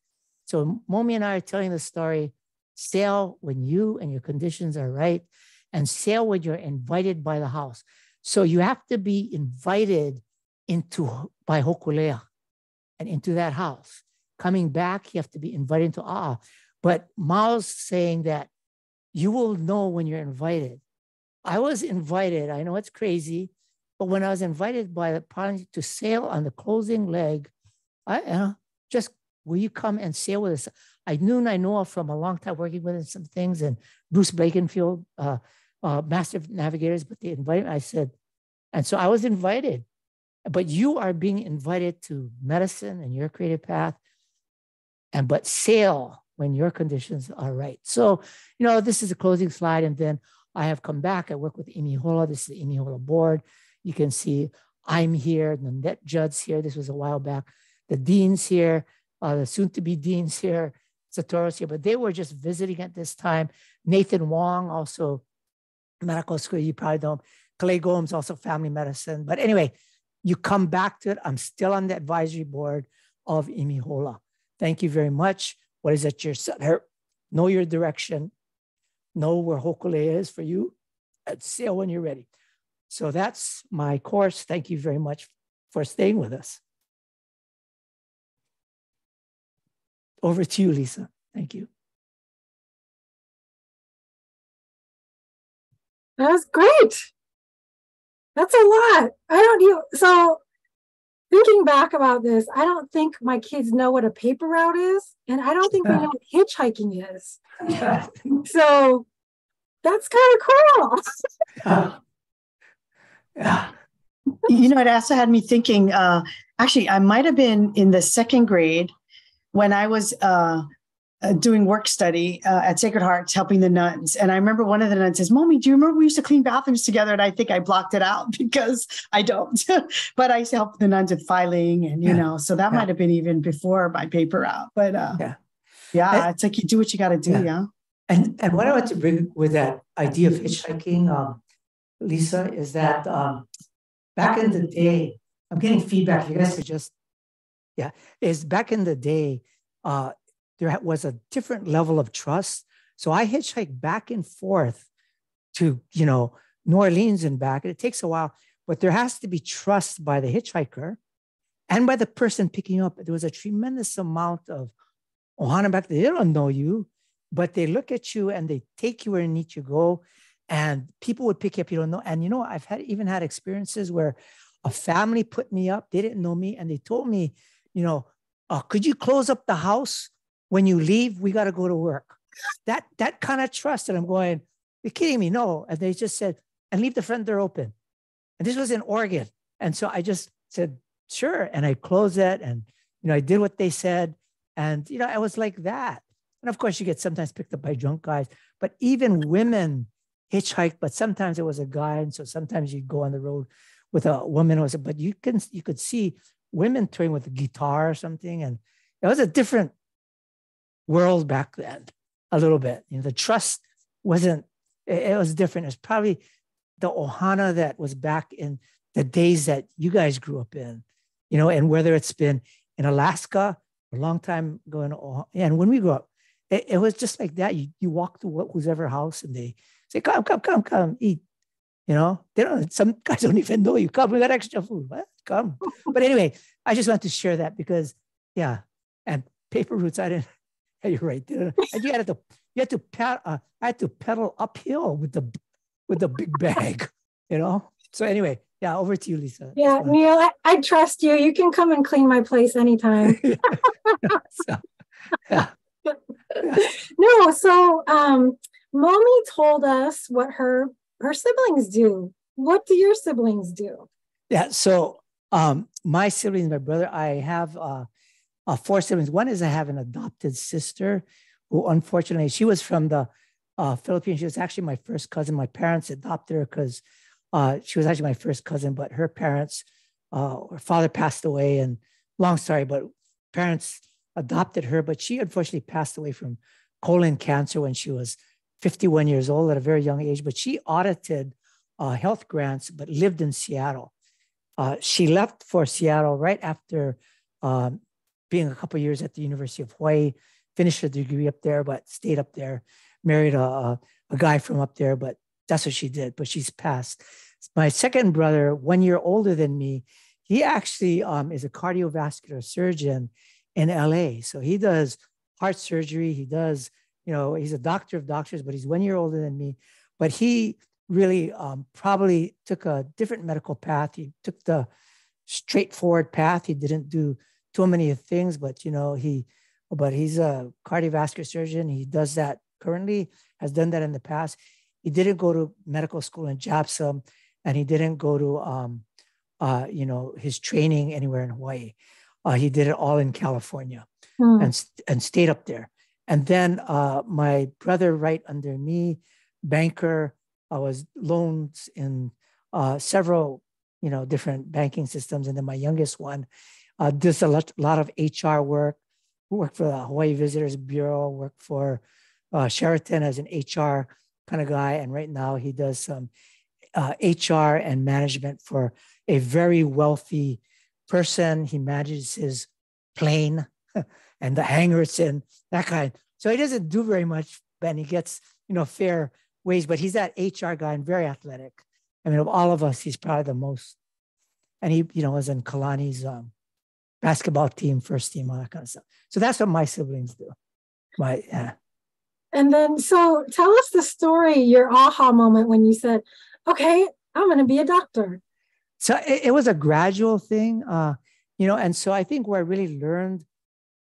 Speaker 3: So Momi and I are telling the story, sail when you and your conditions are right, and sail when you're invited by the house. So you have to be invited by Hokulea and into that house. Coming back, you have to be invited into A'a. But Miles saying that you will know when you're invited. I was invited, I know it's crazy, but when I was invited by the parliament to sail on the closing leg, just, will you come and sail with us? I knew Nainoa from a long time working with him some things, and Bruce Blakenfield, master navigators, but they invited me. I said, and so I was invited. But you are being invited to medicine and your creative path, but sail when your conditions are right. So, this is a closing slide. And then I have come back. I work with Imihola. This is the Imihola board. You can see I'm here, the net Judd's here. This was a while back. The dean's here, the soon-to-be dean's here, Satoru's here, but they were just visiting at this time. Nathan Wong, also medical school, you probably don't. Clay Gomes, also family medicine. But anyway, you come back to it. I'm still on the advisory board of Imihola. Thank you very much. What is at your center? Know your direction. Know where Hokulea is for you. And sail when you're ready. So that's my course. Thank you very much for staying with us. Over to you, Lisa. Thank you.
Speaker 1: That was great. That's a lot. So thinking back about this, I don't think my kids know what a paper route is, and I don't think they know what hitchhiking is. So that's kind of cool.
Speaker 3: Yeah.
Speaker 2: You know, it also had me thinking, actually, I might have been in the second grade when I was doing work study at Sacred Hearts, helping the nuns. And I remember one of the nuns says, Momi, do you remember we used to clean bathrooms together? And I think I blocked it out because I don't. But I used to help the nuns with filing and, you know, so that might have been even before my paper route. But it's like you do what you got to do. Yeah.
Speaker 3: And what I want to bring with that idea of hitchhiking, Lisa, is that back in the day, I'm getting feedback. You guys could just, is back in the day, there was a different level of trust. So I hitchhiked back and forth to, you know, New Orleans and back. It takes a while, but there has to be trust by the hitchhiker and by the person picking you up. There was a tremendous amount of ohana back there. They don't know you, but they look at you and they take you where they need to go. And people would pick you up, you don't know. And, you know, I've even had experiences where a family put me up. They didn't know me. And they told me, you know, could you close up the house when you leave? We got to go to work. That kind of trust. And I'm going, you're kidding me? No. And they just said, and leave the front door open. And this was in Oregon. And so I just said, sure. And I closed it. And, you know, I did what they said. And, you know, I was like that. And of course, you get sometimes picked up by drunk guys, but even women hitchhiked, but sometimes it was a guy. And so sometimes you'd go on the road with a woman, but you could see women touring with a guitar or something. And it was a different world back then, a little bit. You know, the trust wasn't, it was different. It was probably the ohana that was back in the days that you guys grew up in, you know, and whether it's been in Alaska a long time ago, and when we grew up, it was just like that. You walk to whoever house and they say, come, eat. You know, some guys don't even know you. Come, we got extra food. What? Come. But anyway, I just want to share that because, and paper routes, I didn't. You're right. And you had to pedal uphill with the big bag. You know. So anyway, over to you, Lisa.
Speaker 1: Yeah, Neal, I trust you. You can come and clean my place anytime. No, so Momi told us what her siblings do. What do your siblings do?
Speaker 3: Yeah, so my siblings, my brother, I have 4 siblings. One is I have an adopted sister who, unfortunately, she was from the Philippines. She was actually my first cousin. My parents adopted her because she was actually my first cousin, but her parents, her father passed away, and long story, but parents adopted her, but she unfortunately passed away from colon cancer when she was 51 years old at a very young age. But she audited health grants, but lived in Seattle. She left for Seattle right after being a couple of years at the University of Hawaii, finished her degree up there, but stayed up there, married a guy from up there, but that's what she did, but she's passed. My second brother, 1 year older than me, he actually is a cardiovascular surgeon in LA. So he does heart surgery. He does, you know, he's a doctor of doctors, but he's 1 year older than me. But he really probably took a different medical path. He took the straightforward path. He didn't do too many things, but, you know, but he's a cardiovascular surgeon. He does that currently, has done that in the past. He didn't go to medical school in JAPSA, and he didn't go to, you know, his training anywhere in Hawaii. He did it all in California and stayed up there. And then my brother right under me, banker, was loans in several, you know, different banking systems. And then my youngest one does a lot of HR work, worked for the Hawaii Visitors Bureau, worked for Sheraton as an HR kind of guy. And right now he does some HR and management for a very wealthy person. He manages his plane and the hangar it's in, that kind. So he doesn't do very much, and he gets, you know, fair wage, but he's that HR guy and very athletic. I mean, of all of us, he's probably the most. And he, you know, was in Kalani's basketball team, first team, all that kind of stuff. So that's what my siblings do.
Speaker 1: And then, so tell us the story, your aha moment when you said, okay, I'm going to be a doctor.
Speaker 3: So it was a gradual thing, you know, and so I think where I really learned,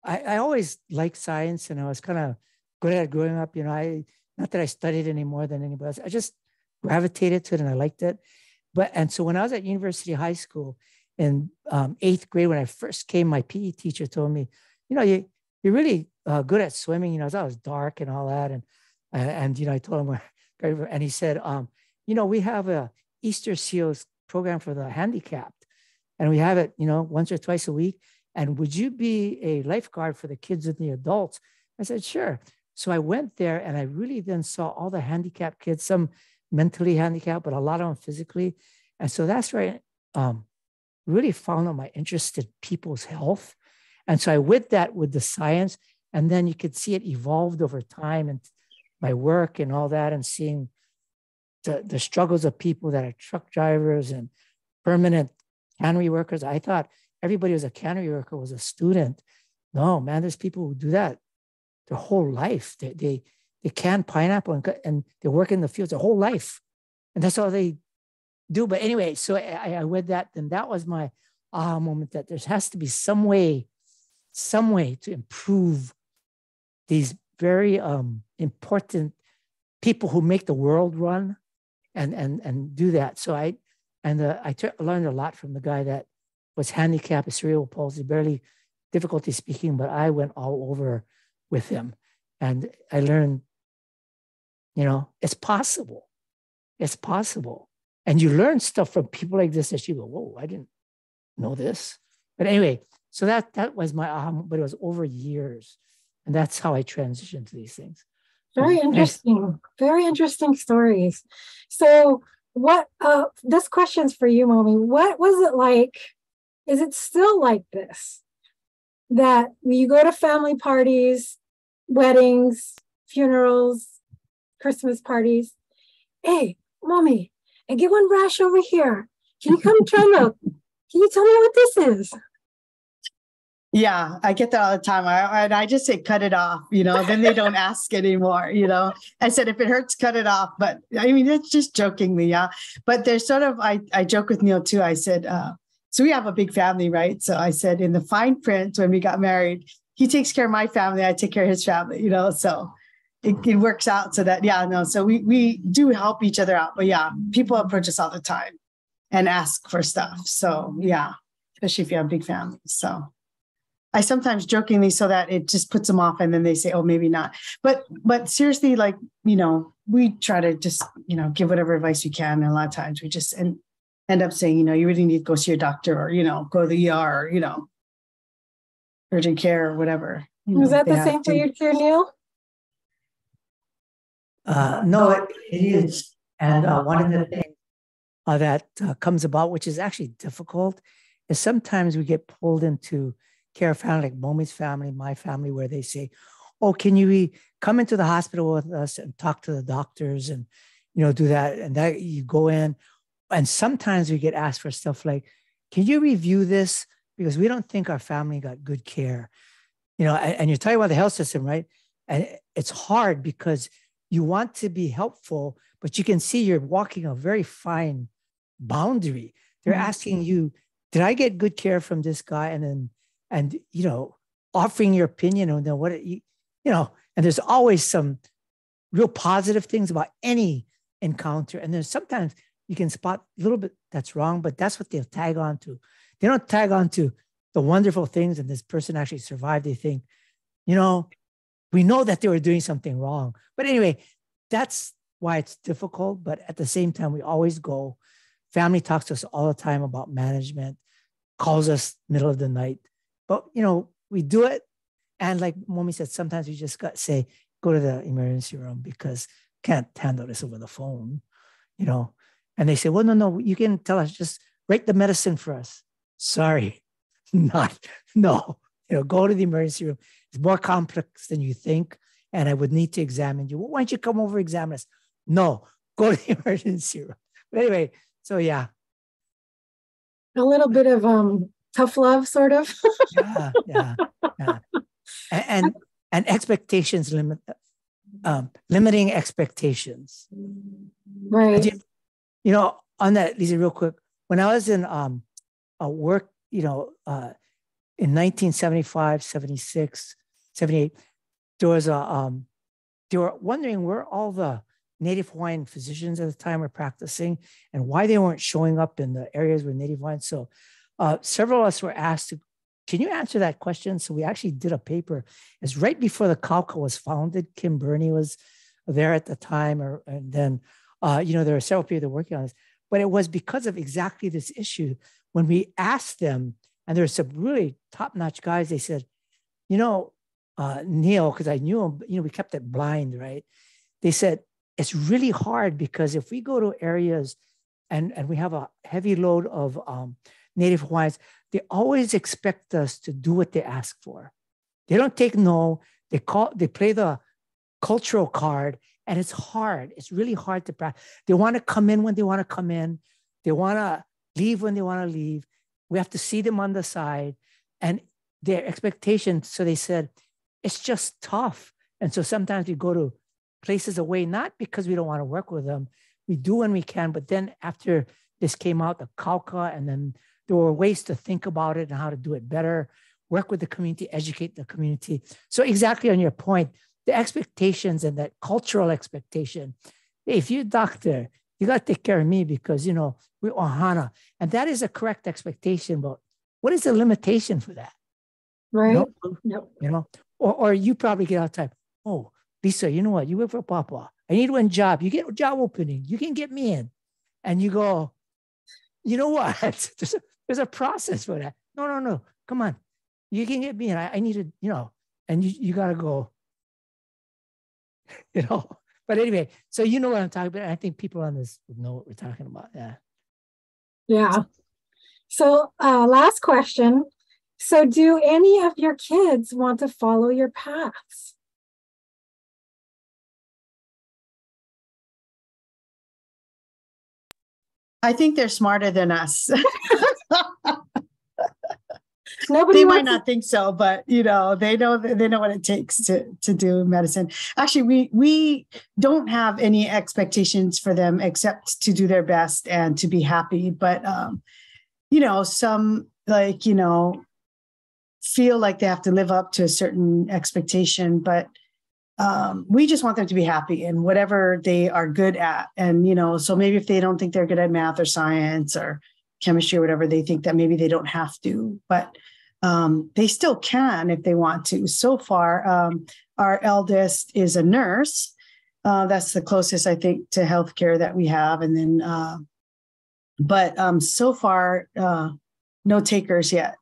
Speaker 3: I always liked science, and I was kind of good at it growing up. You know, not that I studied any more than anybody else. I just gravitated to it and I liked it. And so when I was at University High School in 8th grade, when I first came, my PE teacher told me, you're really good at swimming. I was dark and all that. And I told him, and he said, we have a Easter Seals program for the handicapped. And we have it, once or twice a week. And would you be a lifeguard for the kids and the adults? I said, sure. So I went there and I really then saw all the handicapped kids, some mentally handicapped, but a lot of them physically. And so that's where I really found out my interest in people's health. And so I with the science, and then you could see it evolved over time and my work and all that, and seeing the struggles of people that are truck drivers and permanent cannery workers. I thought everybody who was a cannery worker was a student. No, man, there's people who do that their whole life. They can pineapple and they work in the fields their whole life. And that's all they do. But anyway, so I read that, and that was my aha moment, that there has to be some way to improve these very important people who make the world run and do that. So I learned a lot from the guy that was handicapped with cerebral palsy, barely difficulty speaking, but I went all over with him. And I learned, it's possible. It's possible. And you learn stuff from people like this that you go, whoa, I didn't know this. But anyway, so that was my aha, but it was over years. And that's how I transitioned to these things.
Speaker 1: Very interesting. Very interesting stories. So this question's for you, Momi. What was it like? Is it still like this? That when you go to family parties, weddings, funerals, Christmas parties, hey, Momi, I get one rash over here. Can you come try look? Can you tell me what this is?
Speaker 2: Yeah, I get that all the time. I just say, cut it off, then they don't ask anymore, I said, if it hurts, cut it off. But I mean, it's just jokingly. Yeah. But there's sort of, I joke with Neal too. I said, so we have a big family, right? So I said, in the fine print, when we got married, he takes care of my family. I take care of his family, so it works out so that, so we do help each other out. But yeah, people approach us all the time and ask for stuff. So yeah, especially if you have big families. So I sometimes jokingly, so that it just puts them off, and then they say, oh, maybe not. But seriously, we try to just, give whatever advice we can. And a lot of times we just end up saying, you really need to go see your doctor, or, go to the ER, or, urgent care or whatever.
Speaker 1: Was that the same for you too, Neal?
Speaker 3: No, it is. And one of the things that comes about, which is actually difficult, is sometimes we get pulled into care of family, like Momi's family, my family, where they say, oh, can you come into the hospital with us and talk to the doctors and, do that. And that you go in. And sometimes we get asked for stuff like, can you review this? Because we don't think our family got good care, and you're talking about the health system, right? And it's hard because you want to be helpful, but you can see you're walking a very fine boundary. They're asking you, did I get good care from this guy? And offering your opinion on what, and there's always some real positive things about any encounter. And then sometimes you can spot a little bit that's wrong, but that's what they'll tag on to. They don't tag on to the wonderful things and this person actually survived. They think, we know that they were doing something wrong. But anyway, that's why it's difficult. But at the same time, we always go. Family talks to us all the time about management, calls us middle of the night. But, we do it. And like Momi said, sometimes we just got to say, go to the emergency room because can't handle this over the phone, And they say, well, no, you can tell us, just write the medicine for us. Sorry, no, go to the emergency room. It's more complex than you think. And I would need to examine you. Well, why don't you come over and examine us? No, go to the emergency room. But anyway, so yeah.
Speaker 1: A little bit of tough love, sort of.
Speaker 3: yeah. And expectations limiting expectations.
Speaker 1: Right.
Speaker 3: On that, Lisa, real quick, when I was in work, in 1975, 76, 78, there was they were wondering where all the Native Hawaiian physicians at the time were practicing and why they weren't showing up in the areas where Native Hawaiian. So several of us were asked to, can you answer that question? So we actually did a paper. It's right before the Kauka was founded. Kim Burney was there at the time, and then, there were several people that were working on this, but it was because of exactly this issue. When we asked them, and there were some really top-notch guys, they said, Neal, because I knew him, we kept it blind, right? They said, it's really hard because if we go to areas and we have a heavy load of Native Hawaiians, they always expect us to do what they ask for. They don't take no, they play the cultural card, and it's hard. It's really hard to practice. They want to come in when they want to come in. They want to leave when they want to leave. We have to see them on the side, and their expectations. So they said, it's just tough. And so sometimes we go to places away, not because we don't want to work with them. We do when we can. But then after this came out, the Kauka, and then there were ways to think about it and how to do it better, work with the community, educate the community. So exactly on your point, the expectations and that cultural expectation. Hey, if you're a doctor, you got to take care of me because, we're ohana. And that is a correct expectation. But what is the limitation for that?
Speaker 1: Right.
Speaker 3: Or you probably get outside. Oh, Lisa, you know what? You work for Papa. I need one job. You get a job opening. You can get me in. And you go, you know what? There's a process for that. No. Come on. You can get me in. I need to, and you got to go, But anyway, so you know what I'm talking about. I think people on this would know what we're talking about. Yeah.
Speaker 1: Yeah. So last question. So do any of your kids want to follow your paths?
Speaker 2: I think they're smarter than us.
Speaker 1: Nobody
Speaker 2: they might not think so, but they know what it takes to do medicine. Actually, we don't have any expectations for them except to do their best and to be happy. But some feel like they have to live up to a certain expectation, but we just want them to be happy in whatever they are good at. And, so maybe if they don't think they're good at math or science or chemistry or whatever, they think that maybe they don't have to, but they still can if they want to. So far, our eldest is a nurse. That's the closest, I think, to healthcare that we have. And then, but so far, no takers yet.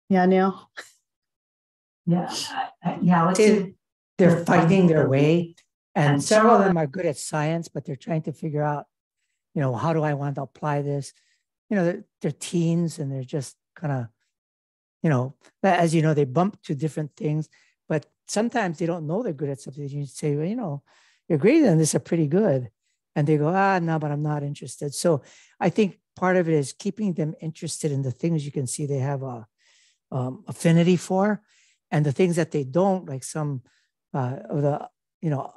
Speaker 2: Yeah, Neal?
Speaker 3: Yeah. I would say they're finding their way. And several of them are good at science, but they're trying to figure out, how do I want to apply this? They're teens and they're just kind of, as you know, they bump to different things, but sometimes they don't know they're good at something. You say, well, your grades on this are pretty good. And they go, no, but I'm not interested. So I think part of it is keeping them interested in the things you can see they have a affinity for, and the things that they don't, like some of the,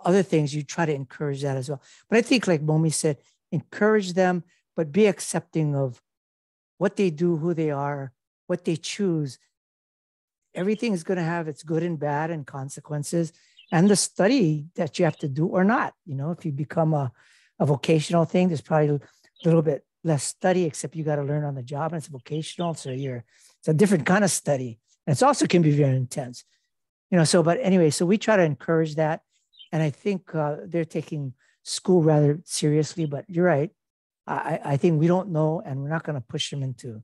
Speaker 3: other things, you try to encourage that as well. But I think, like Momi said, encourage them, but be accepting of what they do, who they are, what they choose. Everything is going to have its good and bad and consequences, and the study that you have to do or not. If you become a vocational thing, there's probably a little bit less study, except you got to learn on the job, and it's vocational. So it's a different kind of study. And it's also can be very intense, but anyway, so we try to encourage that. And I think they're taking school rather seriously, but you're right. I think we don't know, and we're not going to push them into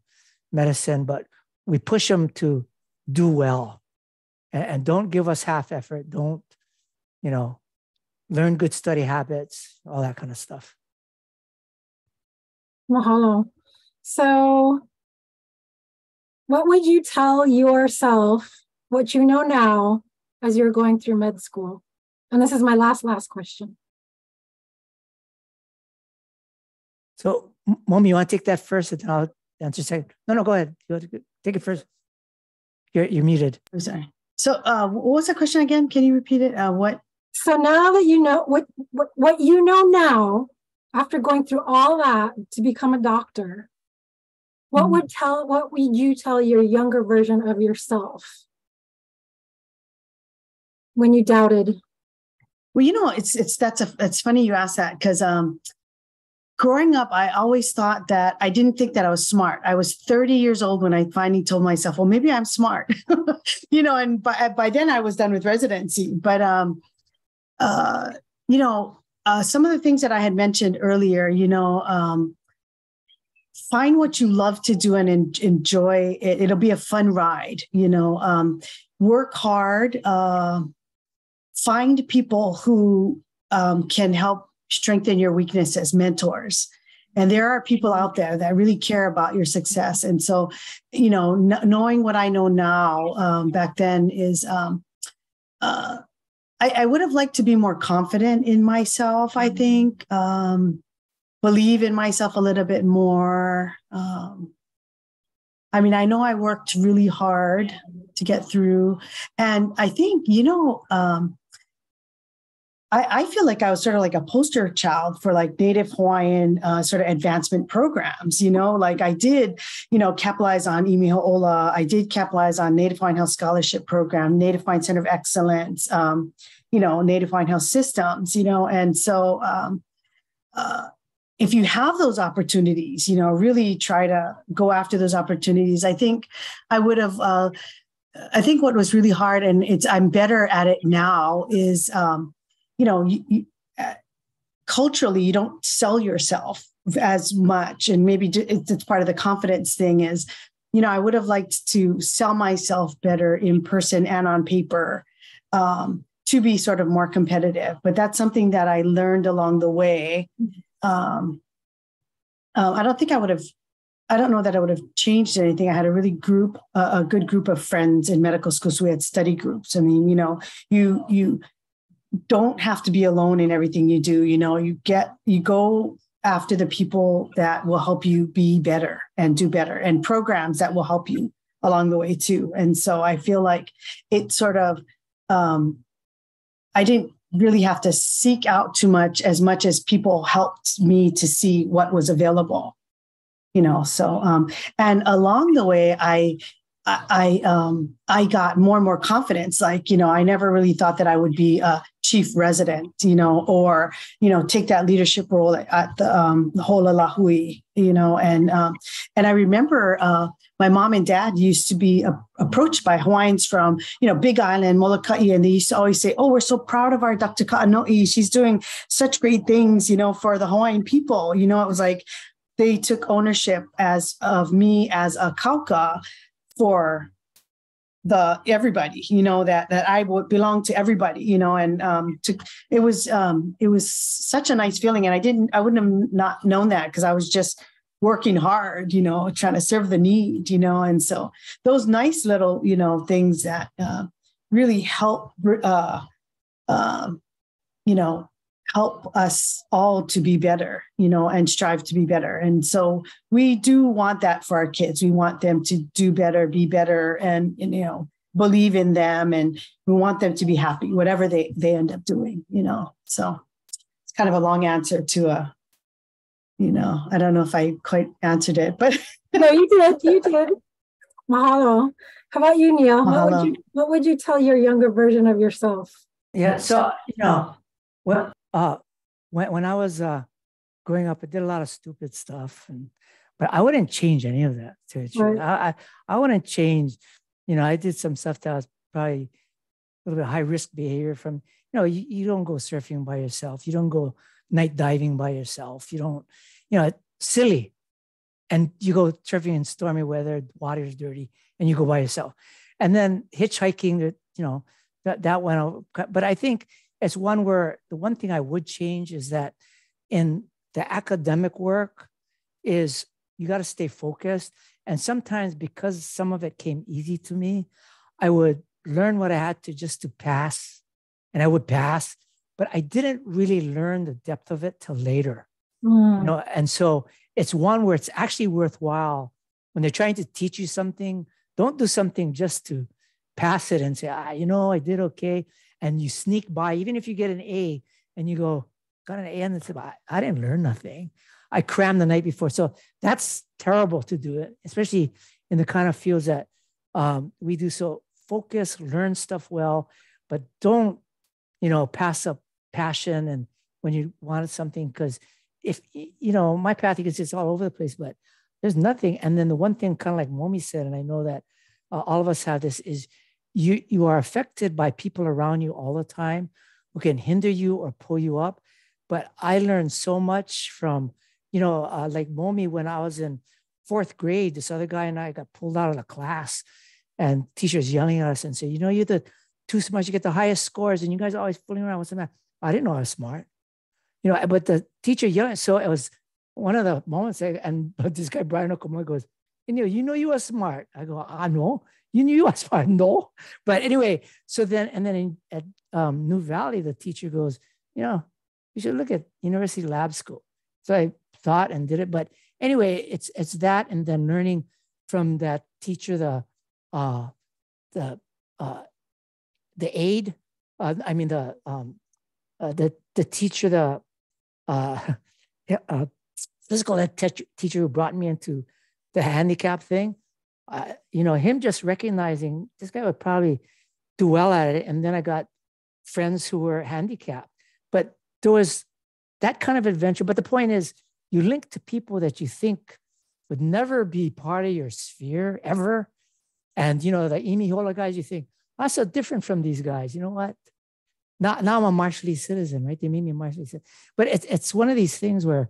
Speaker 3: medicine, but we push them to do well, and don't give us half effort. Don't, learn good study habits, all that kind of stuff.
Speaker 1: Mahalo. So what would you tell yourself, what you know now, as you're going through med school? And this is my last question.
Speaker 3: So, Momi, you want to take that first, and then I'll answer second? No, go ahead. You take it first. You're muted.
Speaker 2: I'm sorry. So, what was the question again? Can you repeat it? What? So
Speaker 1: now that you know what you know now, after going through all that to become a doctor, what would you tell your younger version of yourself when you doubted?
Speaker 2: Well, it's funny you asked that because growing up, I always thought that I didn't think that I was smart. I was 30 years old when I finally told myself, well, maybe I'm smart, and by then I was done with residency. But, some of the things that I had mentioned earlier, find what you love to do and enjoy it. It'll be a fun ride, work hard, find people who can help strengthen your weaknesses, mentors. And there are people out there that really care about your success. And so, knowing what I know now, back then is, I would have liked to be more confident in myself, I think, believe in myself a little bit more. I know I worked really hard to get through. And I think, I feel like I was sort of like a poster child for like Native Hawaiian sort of advancement programs, like I did, capitalize on ʻimihoʻola. I did capitalize on Native Hawaiian Health Scholarship Program, Native Hawaiian Center of Excellence, Native Hawaiian Health Systems, and so if you have those opportunities, really try to go after those opportunities. I think I would have, I think what was really hard, and I'm better at it now, is, culturally, you don't sell yourself as much. And maybe it's part of the confidence thing is, I would have liked to sell myself better in person and on paper to be sort of more competitive. But that's something that I learned along the way. I don't know that I would have changed anything. I had a really a good group of friends in medical school. So we had study groups. You don't have to be alone in everything you do. You go after the people that will help you be better and do better, and programs that will help you along the way too. And so I feel like it sort of, I didn't really have to seek out too much as people helped me to see what was available, so, and along the way, I got more and more confidence. Like, I never really thought that I would be a chief resident, or, take that leadership role at the Ho'olalahui, and I remember my mom and dad used to be approached by Hawaiians from, Big Island, Molokai, and they used to always say, oh, we're so proud of our Dr. Kaʻanoʻi. She's doing such great things, for the Hawaiian people. It was like they took ownership of me as a kauka for everybody, that I would belong to everybody, and it was such a nice feeling. And I wouldn't have not known that because I was just working hard, trying to serve the need, and so those nice little, things that really help, help us all to be better, and strive to be better. And so we do want that for our kids. We want them to do better, be better, and, believe in them. And we want them to be happy, whatever they end up doing, So it's kind of a long answer to I don't know if I quite answered it, but.
Speaker 1: No, you did. Mahalo. How about you, Neal?
Speaker 2: Mahalo.
Speaker 1: What would you tell your younger version of yourself?
Speaker 3: Yeah. So, when I was growing up, I did a lot of stupid stuff, but I wouldn't change any of that. Right. I wouldn't change. I did some stuff that was probably a little bit high risk behavior. From you don't go surfing by yourself. You don't go night diving by yourself. You don't, silly, and you go surfing in stormy weather. Water's dirty, and you go by yourself. And then hitchhiking. That went over. But I think it's one where the one thing I would change is that in the academic work is you got to stay focused. And sometimes because some of it came easy to me, I would learn what I had to just to pass, and I would pass, but I didn't really learn the depth of it till later. And so it's one where it's actually worthwhile when they're trying to teach you something. Don't do something just to pass it and say, I did okay. And you sneak by, even if you get an A and you go, got an A, and it's about, I didn't learn nothing. I crammed the night before. So that's terrible to do it, especially in the kind of fields that we do. So focus, learn stuff well, but don't, pass up passion and when you wanted something, because if, you know, my path, you can see it's all over the place, but there's nothing. And then the one thing, kind of like Momi said, and I know that all of us have this, is you are affected by people around you all the time who can hinder you or pull you up. But I learned so much from, you know, like Momi, when I was in 4th grade, this other guy and I got pulled out of the class, and teachers yelling at us and say, you know, you're the too smart, you get the highest scores, and you guys are always fooling around with some math. I didn't know I was smart, you know, but the teacher yelling. So it was one of the moments, and this guy, Brian Okamura, goes, you know you are smart. I go, no, you knew you were smart. No. But anyway, so then, and then at New Valley, the teacher goes, you know, you should look at University Lab School. So I thought and did it. But anyway, it's that, and then learning from that teacher, the aide, the teacher, the physical ed teacher who brought me into the handicap thing, you know, him just recognizing this guy would probably do well at it. And then I got friends who were handicapped, but there was that kind of adventure. But the point is, you link to people that you think would never be part of your sphere ever. And, you know, the Imihola guys, you think, I'm so different from these guys. You know what? Now I'm a Marshallese citizen, right? They made me a Marshallese citizen. But it's one of these things where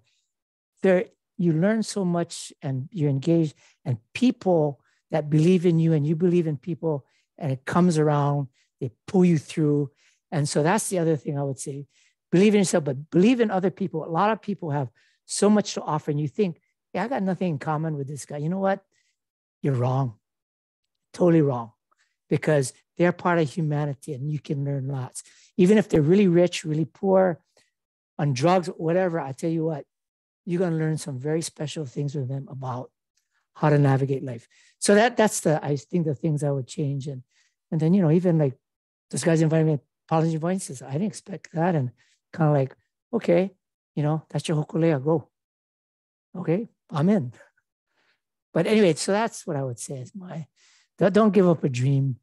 Speaker 3: you learn so much and you're engaged, and people that believe in you and you believe in people, and it comes around, they pull you through. And so that's the other thing I would say. Believe in yourself, but believe in other people. A lot of people have so much to offer, and you think, yeah, I got nothing in common with this guy. You know what? You're wrong. Totally wrong. Because they're part of humanity and you can learn lots. Even if they're really rich, really poor, on drugs, whatever, I tell you what, you're going to learn some very special things with them about how to navigate life. So that's I think the things I would change. And then, you know, even like this guy's inviting me to Polynesian Voices. I didn't expect that. And kind of like, okay, you know, that's your hokulea, go. Okay, I'm in. But anyway, so that's what I would say is don't give up a dream,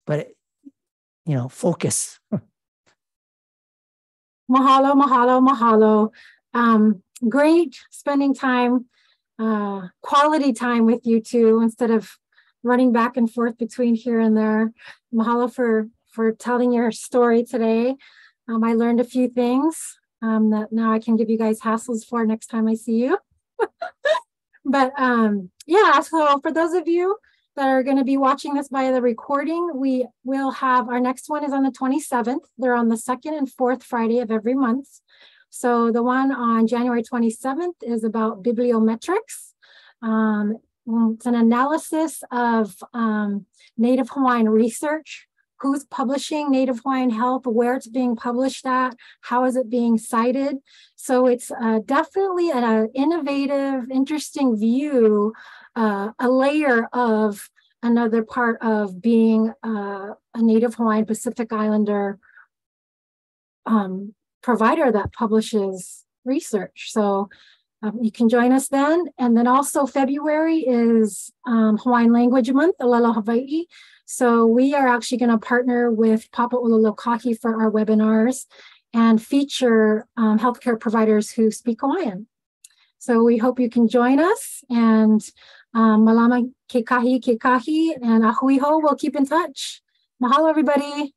Speaker 3: but, you know, focus.
Speaker 1: Mahalo, mahalo, mahalo. Great spending time, quality time with you two instead of running back and forth between here and there. Mahalo for telling your story today. I learned a few things that now I can give you guys hassles for next time I see you. But yeah, so for those of you that are going to be watching this via the recording, we will have our next one is on the 27th. They're on the 2nd and 4th Friday of every month. So the one on January 27th is about bibliometrics. It's an analysis of Native Hawaiian research, who's publishing Native Hawaiian health, where it's being published at, how is it being cited. So it's definitely an innovative, interesting view, a layer of another part of being a Native Hawaiian Pacific Islander provider that publishes research. So you can join us then. And then also February is Hawaiian Language Month, Alelo Hawaii. So we are actually going to partner with Papa Ulolokahi for our webinars and feature healthcare providers who speak Hawaiian. So we hope you can join us, and malama ke kahi, and ahuiho, we'll keep in touch. Mahalo, everybody.